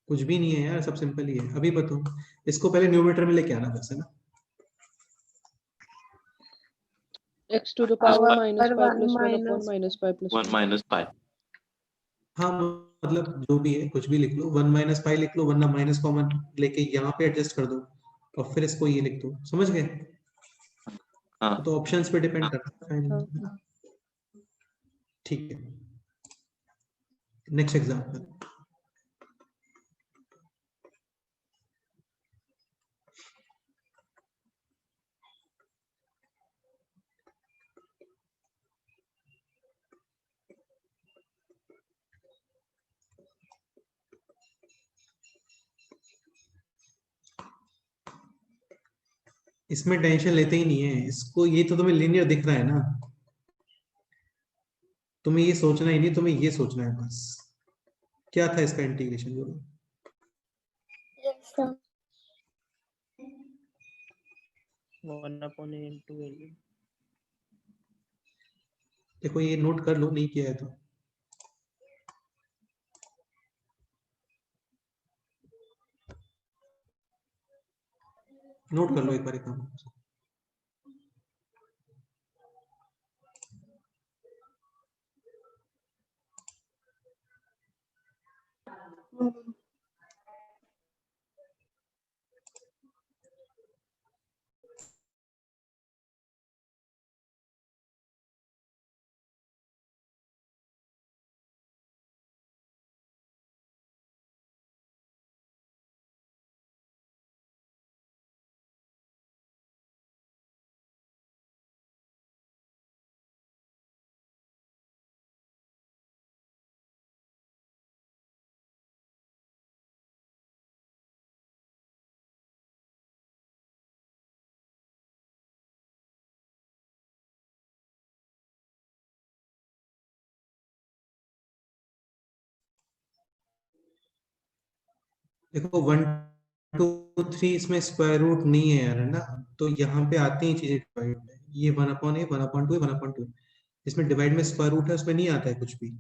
कुछ भी नहीं है यार सब सिंपल ही है अभी बताओ इसको पहले न्यूमरेटर में लेके आना बस है ना x to the power Power minus pi 1 plus 1 upon minus minus pi plus 1 1. Minus pi हाँ मतलब जो भी है कुछ भी लिख लो 1 माइनस पाई लिख लो वरना माइनस कॉमन लेके यहाँ पे एडजस्ट कर दो और फिर इसको ये लिख दो समझ गए हाँ तो ऑप्शंस पे डिपेंड करता है हाँ। ठीक है नेक्स्ट एग्जांपल इसमें टेंशन लेते ही नहीं है इसको ये तो तुम्हें लीनियर दिख रहा है ना तुम्हें ये सोचना ही नहीं तुम्हें ये सोचना है बस क्या था इसका इंटीग्रेशन बोलो 1 upon a into l. देखो ये नोट कर लो नहीं किया है तो नोट कर लो एक बार काम देखो 1 2 3 इसमें स्क्वायर रूट नहीं है यार है ना तो यहाँ पे आती हैं चीजें डिवाइड ये 1/a 1/2 1/2 इसमें डिवाइड में स्क्वायर रूट है उसमें नहीं आता है कुछ भी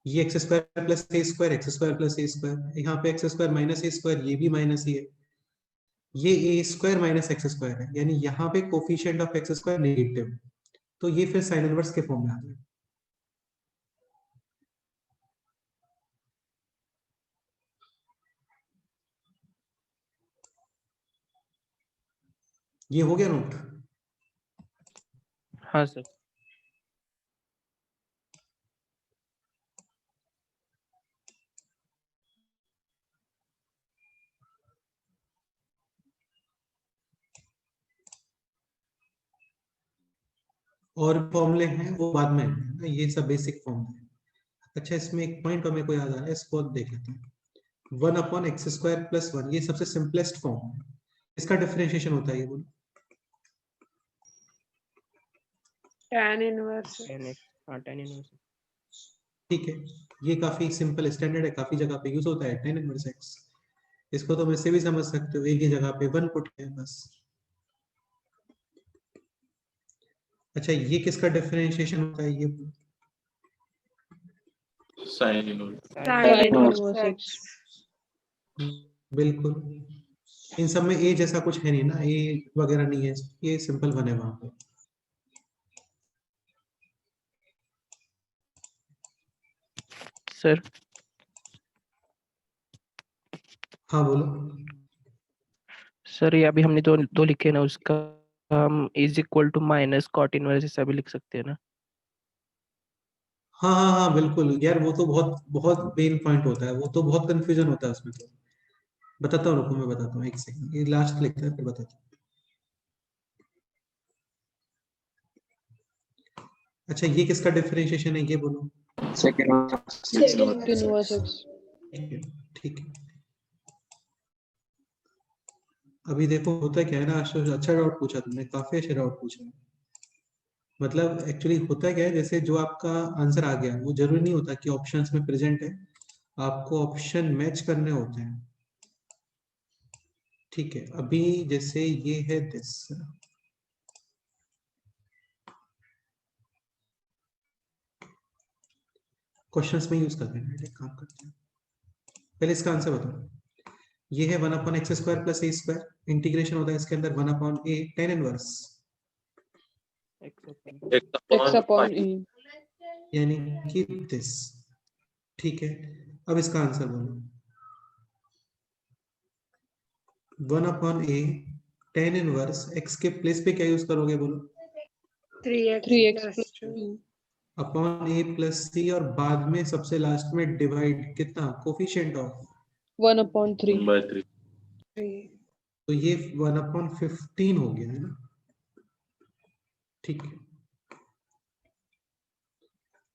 ये x square plus A square x square plus A square यहाँ पे x square minus a square ये भी माइनस ही है ये ए स्क्वायर माइनस एक्स स्क्वायर है यानी यहाँ पे coefficient of x square negative तो ये फिर साइन इनवर्स के फॉर्म में आ गया ये हो गया नोट? हाँ सर। और फॉर्मूले हैं वो बाद में हैं ना, ये सब बेसिक फॉर्मूले हैं। अच्छा, इसमें एक पॉइंट और मेरे को याद आ रहा है, इसको देख लेते हैं। 1/x² + 1, ये सबसे सिंपलेस्ट फॉर्म है। इसका डिफरेंशिएशन होता है ये बोलो। tan inverse 10x, हाँ tan इनवर्स। ठीक है, ये काफी सिंपल स्टैंडर्ड है, काफी जगह पे यूज होता है tan इनवर्स x। इसको तो वैसे भी समझ सकते हो, एक ही जगह पे 1 पुट है बस। अच्छा, ये किसका डिफरेंशिएशन होता है ये? Sine inverse. sin inverse inverse x. x. बिल्कुल, इन सब में ए जैसा कुछ है नहीं ना, ए वगैरह नहीं है, ये सिंपल वन है वहां पे। सर हाँ बोलो। सर ये अभी हमने दो लिखे ना, उसका हम is equal to minus cot inverse ऐसा भी लिख सकते हैं ना? हाँ हाँ हाँ बिल्कुल यार, वो तो बहुत बहुत मेन पॉइंट होता है, वो तो बहुत कंफ्यूजन होता है उसमें। तो बताता हूँ, रुको मैं बताता हूँ, एक सेकंड, ये लास्ट लिखता है फिर बताता हूँ। अच्छा, ये किसका डिफरेंशिएशन है ये बोलो। Second. Sec inverse x. ठीक है, ठीक है। अभी देखो होता क्या है ना, अच्छा डाउट पूछा तुमने, काफी अच्छा डाउट पूछा। मतलब एक्चुअली होता क्या है, जैसे जो आपका आंसर आ गया वो जरूरी नहीं होता कि ऑप्शंस में प्रेजेंट है, आपको ऑप्शन मैच करने होते हैं। ठीक है, अभी जैसे ये है दिस, क्वेश्चंस में यूज करते हैं, एक काम करते हैं, पहले इसका आंसर बताओ। ये है 1/x² + a², इंटीग्रेशन होता है इसके अंदर 1/a tan inverse, X upon e. यानी कि दिस। ठीक है, अब इसका आंसर बोलो। 1/a tan इनवर्स x के प्लेस पे क्या यूज करोगे बोलो? 3x 3x plus plus 2. 2. Upon a + c, और बाद में सबसे लास्ट में डिवाइड, कितना कोफिशिएंट ऑफ 1/3. 1/3। 3. तो ये 1/15 हो गया है ना। ठीक है,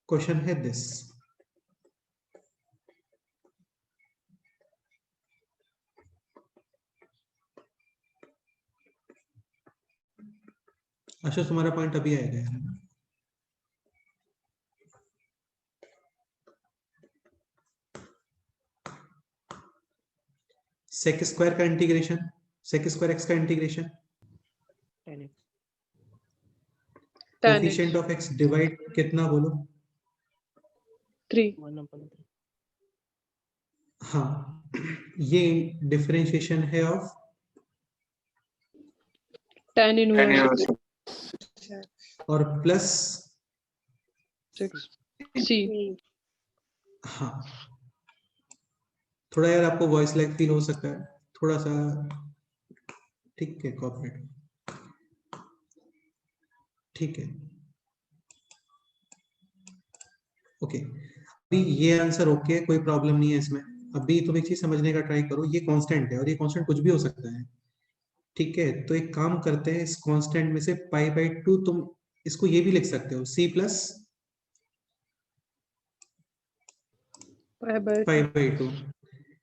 क्वेश्चन है दिस। अच्छा, तुम्हारा पॉइंट अभी आएगा है ना। सेक स्क्वायर का इंटीग्रेशन, सेक स्क्वायर x का integration, 10x। Tan coefficient x. Of x divide कितना बोलो? 3. 1/3। हाँ, ये डिफरेंशिएशन है of Tan Tan inverse inverse और प्लस, 6. C. C. हाँ थोड़ा यार आपको वॉइस लैग फील हो सकता है थोड़ा सा, ठीक है, कॉर्पोरेट, ठीक है, ओके। अभी ये आंसर ओके, कोई प्रॉब्लम नहीं है इसमें। अभी तुम एक चीज समझने का ट्राई करो, ये कांस्टेंट है और ये कांस्टेंट कुछ भी हो सकता है। ठीक है, तो एक काम करते हैं, इस कांस्टेंट में से π/2 तुम इसको ये भी लिख सकते हो c + Pi/2. π/2।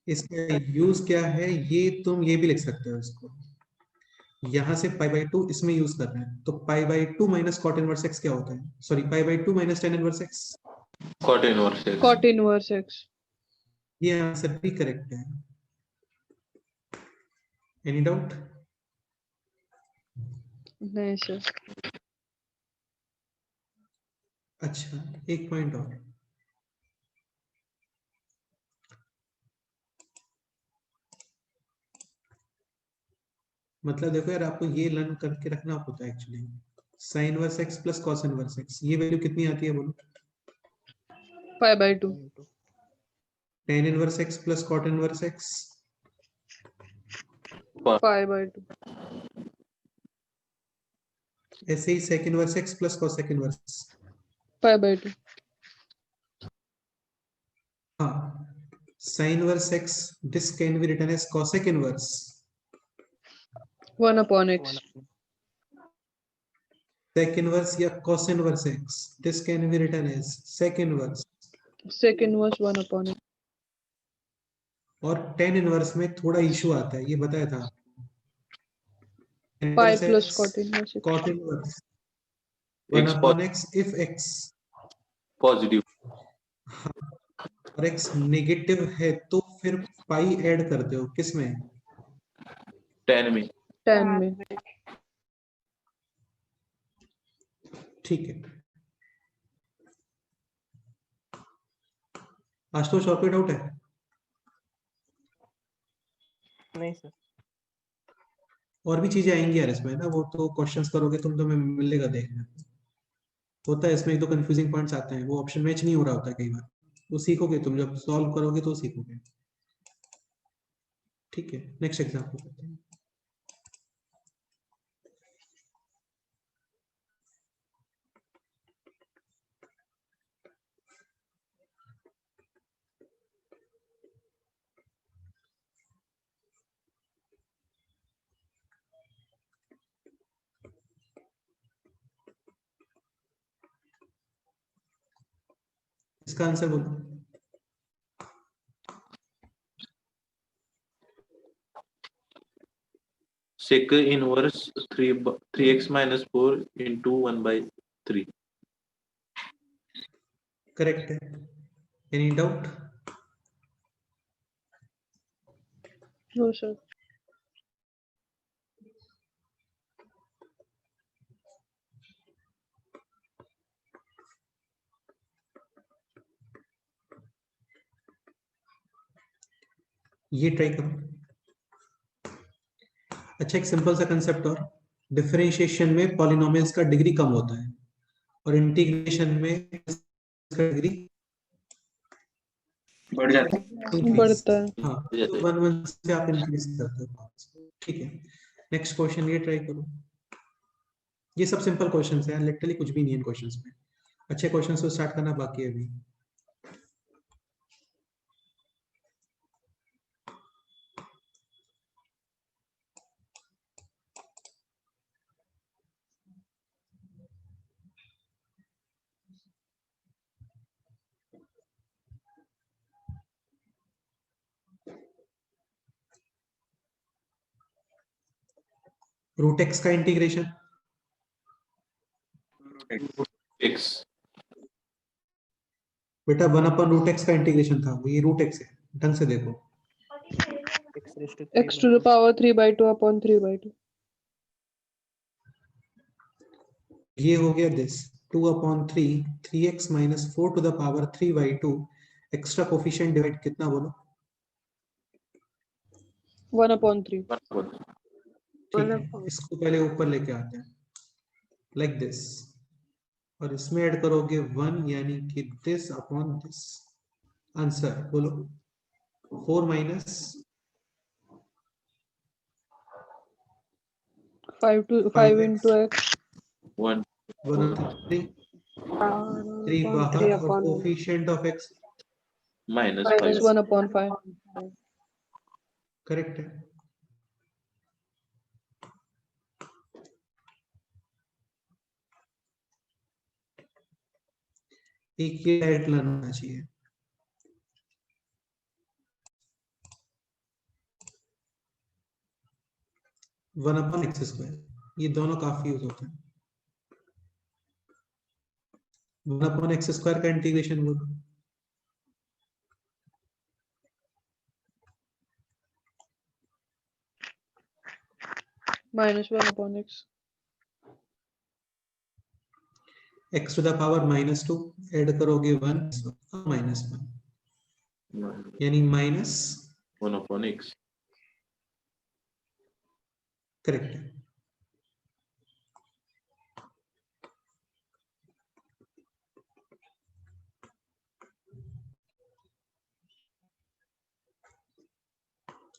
इसका यूज क्या है, ये तुम ये भी लिख सकते हो इसको, यहां से π/2 इसमें यूज कर रहे हैं, तो π/2 - cot इनवर्स x क्या होता है? Sorry, π/2 - tan inverse x। Cot inverse x. Cot inverse x. ये आंसर भी करेक्ट है। Any doubt? नहीं सर. अच्छा, एक पॉइंट और, मतलब देखो यार, आपको ये लर्न करके रखना होता है actually. sin inverse x + cos inverse x, ये वैल्यू कितनी आती है बोलो? Pi/2. tan inverse x + cot inverse x, Pi/2. ऐसे ही sec inverse x plus cos sec inverse। 5/2 हाँ, sin inverse x, this can be written as cosec inverse। 1/x sec inverse या cos inverse x, this can be written as sec inverse। sec inverse 1/x और tan inverse में थोड़ा issue आता है, ये बताया था। pi Inverse plus x, cot inverse x। cot inverse X 1/x if x positive और x नेगेटिव है तो फिर पाई ऐड करते हो किसमें? 10 में। 10 में। ठीक है, आशुतोष और कोई डाउट है? नहीं सर। और भी चीजें आएंगी यार इसमें ना, वो तो क्वेश्चंस करोगे तुम तो मैं मिलेगा देखने। होता है इसमें एक दो कंफ्यूजिंग पॉइंट्स आते हैं, वो ऑप्शन मैच नहीं हो रहा होता कई बार, वो सीखोगे तुम जब सॉल्व करोगे तो सीखोगे। ठीक है, नेक्स्ट एग्जांपल करते हैं। इसका आंसर बोलो। sec inverse 3x minus 4 into 1/3। Correct है, एनी डाउट? No sir। ये ट्राई करो। अच्छा, एक सिंपल सा कंसेप्ट और, डिफरेंशिएशन में पॉलिनोमियल्स का डिग्री कम होता है और इंटीग्रेशन में इसका डिग्री बढ़ जाता है। बढ़ता है। हाँ, तो 1 1 से आप इंक्रीज करते हो। ठीक है, नेक्स्ट क्वेश्चन ये ट्राई करो। ये सब सिंपल क्वेश्चंस हैं, लिटरली कुछ भी नहीं है इन क्वेश्चंस में। अच्छे क्वेश्चंस को स्टार्ट करना बाकी है अभी। रूट एक्स का इंटीग्रेशन, x बेटा 1/√x का इंटीग्रेशन था, वो ये रूट एक्स है, ढंग से देखो। x to the power 3/2 upon 3/2। ये हो गया this 2/3, 3x minus 4 to the power 3/2, extra coefficient divide कितना बोलो? 1/3। ठीक है, इसको पहले ऊपर लेके आते हैं लाइक दिस, और इसमें ऐड करोगे 1, यानी कि दिस अपॉन दिस। आंसर बोलो। 4 minus 5 into x 1 1/3, 3 3 बाहर, और upon coefficient of x minus minus 5 1/5। Correct है। एक ये डायरेक्ट लर्न होना चाहिए। वन अपॉन एक्स स्क्वायर, ये दोनों काफी यूज होते हैं। 1/x स्क्वायर का इंटीग्रेशन बोलो। -1/x। x to the power -2 add करोगे 1 -1, यानी माइनस 1/x। करेक्ट है।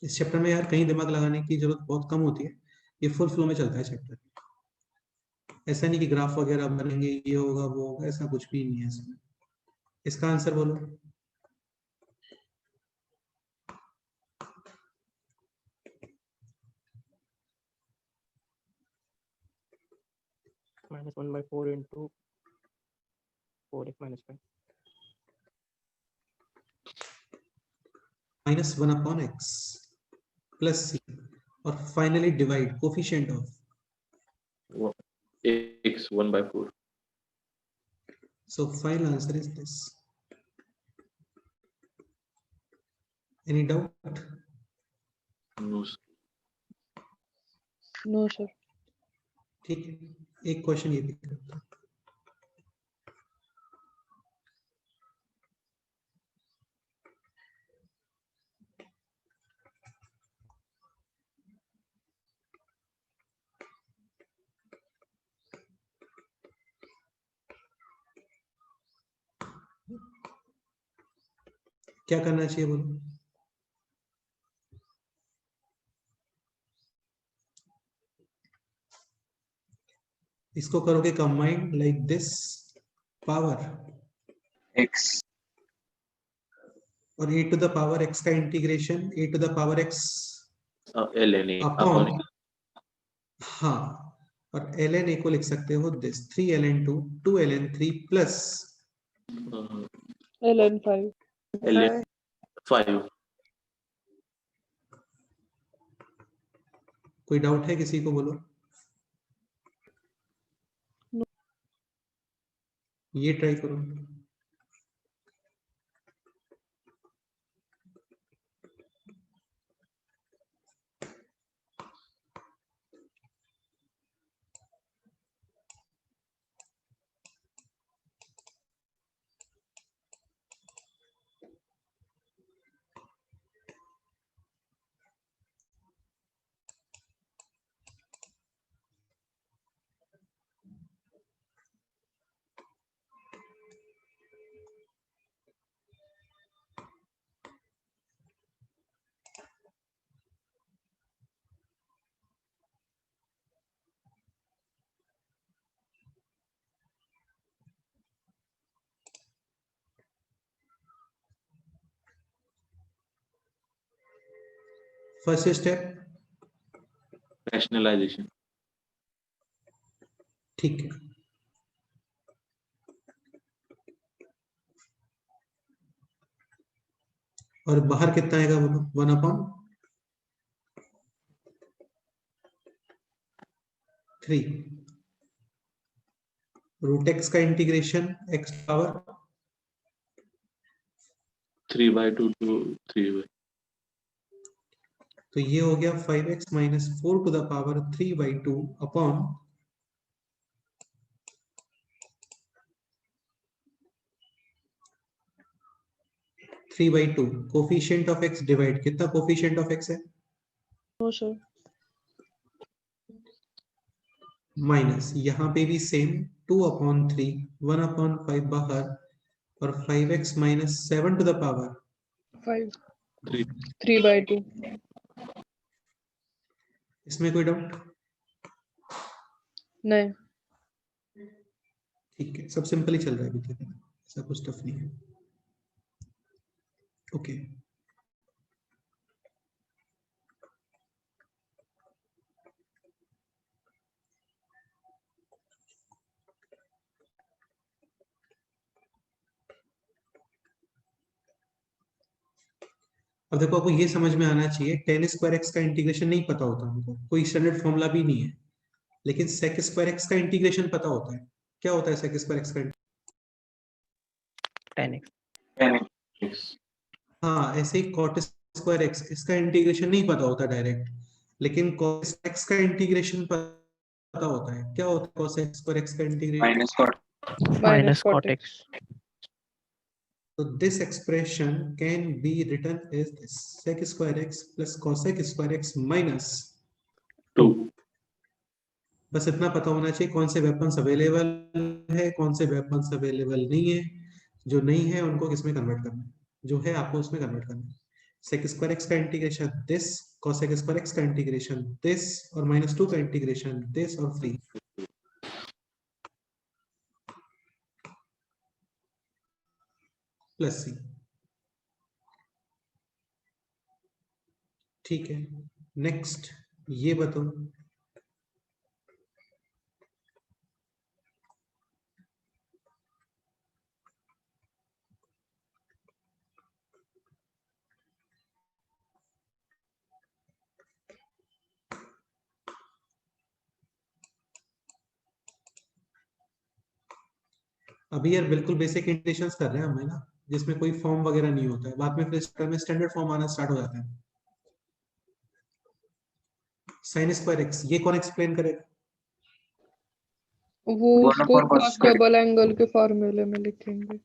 इस चैप्टर में यार कहीं दिमाग लगाने की जरूरत बहुत कम होती है, ये फुल फ्लो में चलता है चैप्टर। ऐसा नहीं कि ग्राफ वगैरह बनेंगे, ये होगा वो होगा, ऐसा कुछ भी नहीं है इसमें। इसका आंसर बोलो। -1/4 into 4x minus 5. -1/x plus c और finally divide coefficient of x 1/4. So final answer is this. Any doubt? No, sir. No sir. ठीक है, एक क्वेश्चन ये भी करता हूं। क्या करना चाहिए बोलो? इसको करोगे combined like this power X. और e to the power x का integration e to the power x ln a upon, upon हाँ, और ln a को लिख सकते हो this 3ln2 2ln3 plus ln5 ln 5. कोई डाउट है किसी को? बोलो। ये ट्राई करो। First step rationalization. ठीक है। और बाहर कितना आएगा बोलो? 1/3 रूट एक्स का इंटीग्रेशन x पावर 3/2 to 3. तो ये हो गया 5x - 4 to the power 3/2 upon 3/2 coefficient of x divide, कितना कोफिशिएंट ऑफ x है? No sir. माइनस, यहाँ पे भी सेम 2/3 1/5 बाहर और 5x - 7 टू द पावर 5 3. 3/2 इसमें कोई डाउट? नहीं। ठीक है, सब सिंपल ही चल रहा है अभी तक, ऐसा कुछ टफ नहीं है। ओके अब देखो, आपको ये समझ में आना चाहिए, tan स्क्वायर x का इंटीग्रेशन नहीं पता होता हमको, कोई स्टैंडर्ड फॉर्मूला भी नहीं है, लेकिन sec स्क्वायर x का इंटीग्रेशन पता होता है। क्या होता है sec स्क्वायर x का? 10x. 10x. हाँ, ऐसे ही cot स्क्वायर x, इसका इंटीग्रेशन नहीं पता होता डायरेक्ट, लेकिन cos x का इंटीग्रेशन पता होता है। क्या होता है cos स्क्वायर x का integration? Minus cot. Minus cot x. So this expression can be written as this sec square x plus cosec square x minus 2. बस इतना पता होना चाहिए कौन से वेपन्स अवेलेबल है, कौन से वेपन्स अवेलेबल नहीं है। जो नहीं है उनको किसमें कन्वर्ट करना है, जो है आपको उसमें कन्वर्ट करना है। sec स्क्वायर x का integration this, cosec square x का इंटीग्रेशन दिस और -2 का इंटीग्रेशन दिस और 3। Plus C. ठीक है, नेक्स्ट ये बताओ, अभी यार बिल्कुल बेसिक इंटीग्रेशंस कर रहे हैं हम, है ना, जिसमें कोई फॉर्म वगैरह नहीं होता है, बाद में फिर स्टार्ट में स्टैंडर्ड फॉर्म आना स्टार्ट हो जाता है। साइन स्क्वायर एक्स, ये कौन एक्सप्लेन करेगा? वो One उसको upon cos cos square double angle के फॉर्मूले में लिखेंगे।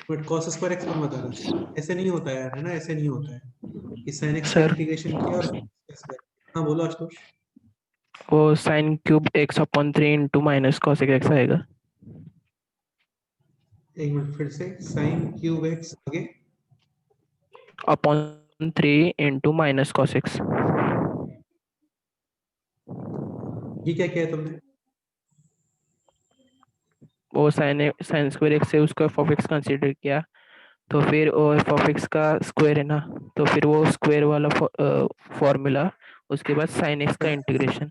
बट cos स्क्वायर एक्स कौन बता रहा है? ऐसे नहीं होता है यार, है ना, ऐसे नहीं होता है कि sin x का सर इंटीग्रेशन किया और स्क्वायर। हाँ बोलो आशुतोष। वो sine cube x upon 3 into minus cos x आएगा। एक मिनट फिर से, sin क्यूब x आगे upon 3 into minus cos x. ये क्या किया है तुमने? वो साइन स्क्वायर एक्स से उसको एफ ऑफ एक्स कंसीडर किया, तो फिर वो एफ ऑफ एक्स का स्क्वायर है ना, तो फिर वो स्क्वायर वाला फॉर्मूला, उसके बाद साइन एक्स का इंटीग्रेशन।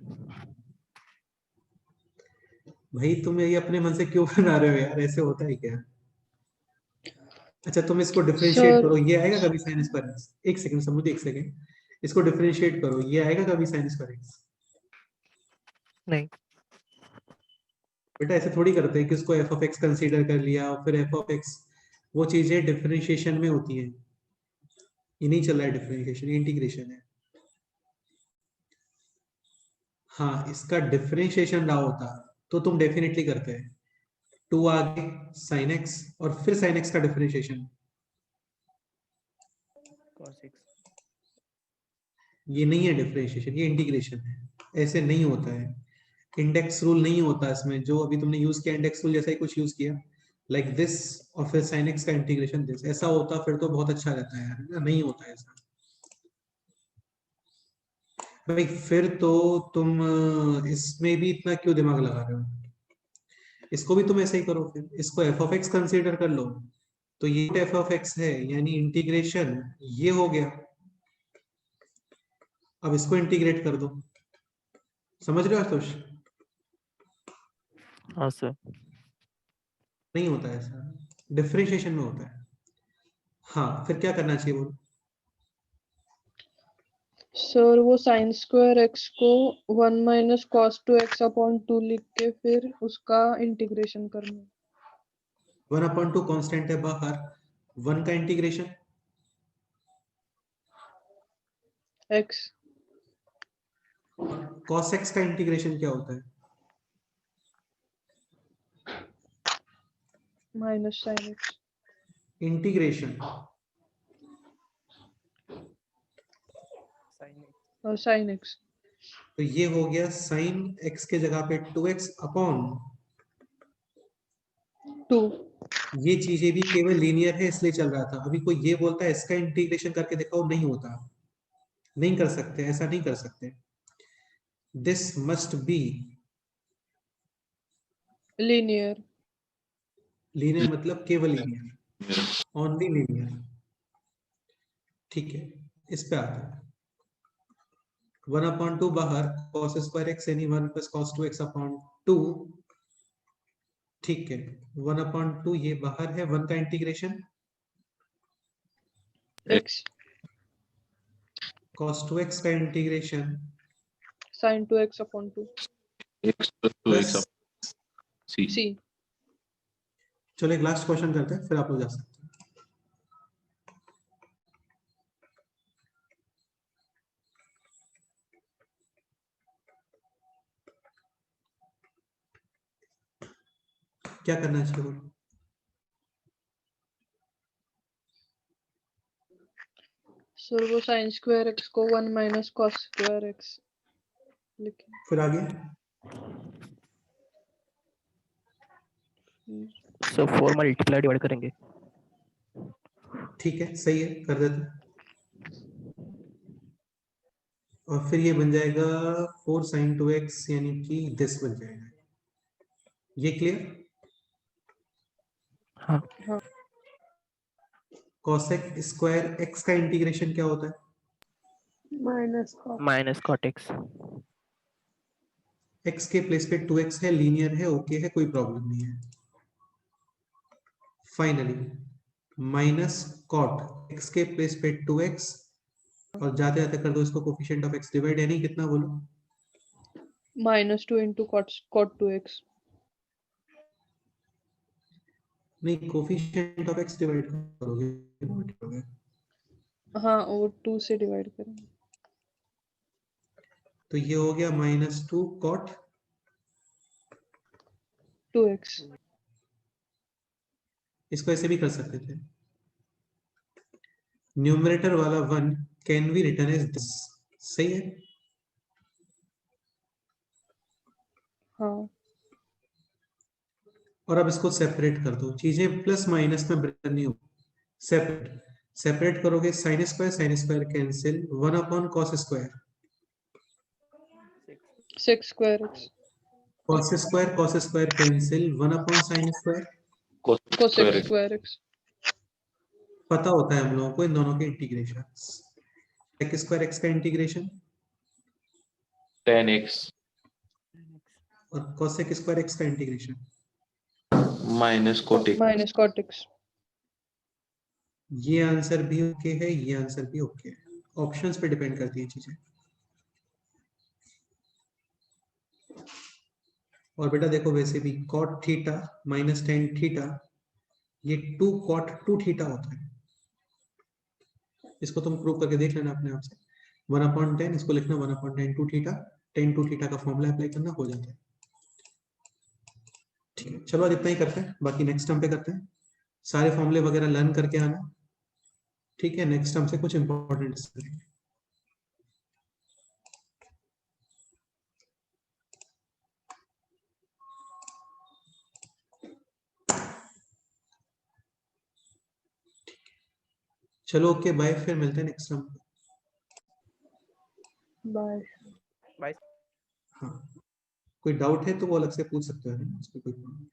भाई तुम ये अपने मन से क्यों बना रहे हो यार, ऐसे होता है क्या? अच्छा तुम इसको डिफरेंशिएट सर करो, ये आएगा कभी sin स्क्वायर x? एक सेकंड समझो, एक सेकंड, इसको डिफरेंशिएट करो, ये आएगा कभी sin स्क्वायर x? नहीं, बेटा ऐसे थोड़ी करते हैं कि उसको f ऑफ x कंसीडर कर लिया और फिर f ऑफ x, वो चीजें डिफरेंशिएशन में होती हैं, ये नहीं चल रहा है डिफरेंशिएशन, ये इंटीग्रेशन है। हाँ इसका डिफरेंशिएशन रहा होता तो तुम डेफिनेटली करते हैं, 2 आगे sin x और फिर sin x का डिफरेंशिएशन। Cos x. ये नहीं है डिफरेंशिएशन, ये इंटीग्रेशन है, ऐसे नहीं होता है। इंडेक्स रूल नहीं होता इसमें, जो अभी तुमने यूज किया इंडेक्स रूल जैसा ही कुछ यूज किया, लाइक दिस और फिर sin x का इंटीग्रेशन दिस, ऐसा होता फिर तो बहुत अच्छा रहता है यार, नहीं होता है ऐसा। भाई फिर तो तुम इसमें भी इतना क्यों दिमाग लगा रहे हो? इसको भी तुम ऐसे ही करो, फिर इसको f ऑफ x कंसीडर कर लो, तो ये f ऑफ x है, यानी इंटीग्रेशन ये हो गया। अब इसको इंटीग्रेट कर दो, समझ रहे हो आशुतोष? हाँ सर। नहीं होता है ऐसा, डिफरेंशिएशन में होता है। हाँ फिर क्या करना चाहिए बोलो? सर वो साइन स्क्वायर एक्स को 1 माइनस कॉस 2x अपॉन 2 लिख के फिर उसका इंटीग्रेशन करना। 1/2 कांस्टेंट है बाहर, 1 का इंटीग्रेशन x cos x का इंटीग्रेशन क्या होता है? माइनस साइन x इंटीग्रेशन और साइन x। तो ये हो गया sin x के जगह पे 2x अपॉन, 2 ये चीजें भी केवल लीनियर है इसलिए चल रहा था। अभी कोई ये बोलता है इसका इंटीग्रेशन करके दिखाओ, नहीं होता, नहीं कर सकते, ऐसा नहीं कर सकते। This must be linear. Linear, मतलब केवल लीनियर, ओनली लीनियर। ठीक है, इस पे आते हैं। 1/2 बाहर, cos स्क्वायर एक्स यानी 1 प्लस cos 2x अपॉन 2। ठीक है, 1/2 ये बाहर है, 1 का इंटीग्रेशन x cos 2x का integration sine 2x upon 2 x plus 2x plus. c. c। चलो एक लास्ट क्वेश्चन करते हैं फिर आप लोग जा सकते हैं। क्या करना चाहिए बोलो? सर वो साइन स्क्वायर एक्स को 1 माइनस कॉस स्क्वायर एक्स लिखें। फिर आगे सो 4 मल्टीप्लाई डिवाइड करेंगे। ठीक है, सही है, कर देते हैं। और फिर ये बन जाएगा 4 sin 2x यानी कि दिस बन जाएगा। ये क्लियर? हाँ। हाँ cosec स्क्वायर x का इंटीग्रेशन क्या होता है? Minus cot x. x के प्लेस पे 2x है, लीनियर है, ओके है, कोई प्रॉब्लम नहीं है। फाइनली माइनस कॉट x के प्लेस पे 2x और जाते जाते कर दो इसको कोफिशिएंट ऑफ x डिवाइड, यानी कितना बोलो? -2 into cot 2x. नहीं, कोफिशिएंट ऑफ x डिवाइड करोगे। हाँ, वो 2 से डिवाइड करेंगे। तो ये हो गया -2 cot 2x. इसको ऐसे भी कर सकते थे, न्यूमरेटर वाला 1 can be written as this, सही है? हाँ, और अब इसको सेपरेट कर दो, चीजें प्लस माइनस में ब्रेक नहीं हो, सेपरेट करोगे sin square cancel, 1 upon cos square, 6 square x. cos square cancel, 1 upon sin square. Cosec square x. पता होता है हम लोगों को इन दोनों के इंटीग्रेशन। sec स्क्वायर x का इंटीग्रेशन tan x और cosec स्क्वायर x का integration minus cot x. Minus cot x. ये आंसर भी ओके है, ये आंसर भी ओके है, ऑप्शंस पे डिपेंड करती है चीजें। और बेटा देखो वैसे भी cot theta minus tan theta ये 2 cot 2 थीटा होता है, इसको तुम प्रूव करके देख लेना अपने आप से। 1/10 इसको लिखना 1/10 2 थीटा, tan 2 थीटा का फॉर्मूला अप्लाई करना, हो जाता है। ठीक है, चलो आज इतना ही करते हैं, बाकी नेक्स्ट टर्म पे करते हैं। सारे फॉर्मूले वगैरह लर्न करके आना, ठीक है? नेक्स्ट टर्म से कुछ इंपॉर्टेंट करेंगे। चलो ओके बाय, फिर मिलते हैं नेक्स्ट टर्म। Bye. हाँ, कोई डाउट है तो वो अलग से पूछ सकते हो, उसमें कोई प्रॉब्लम नहीं।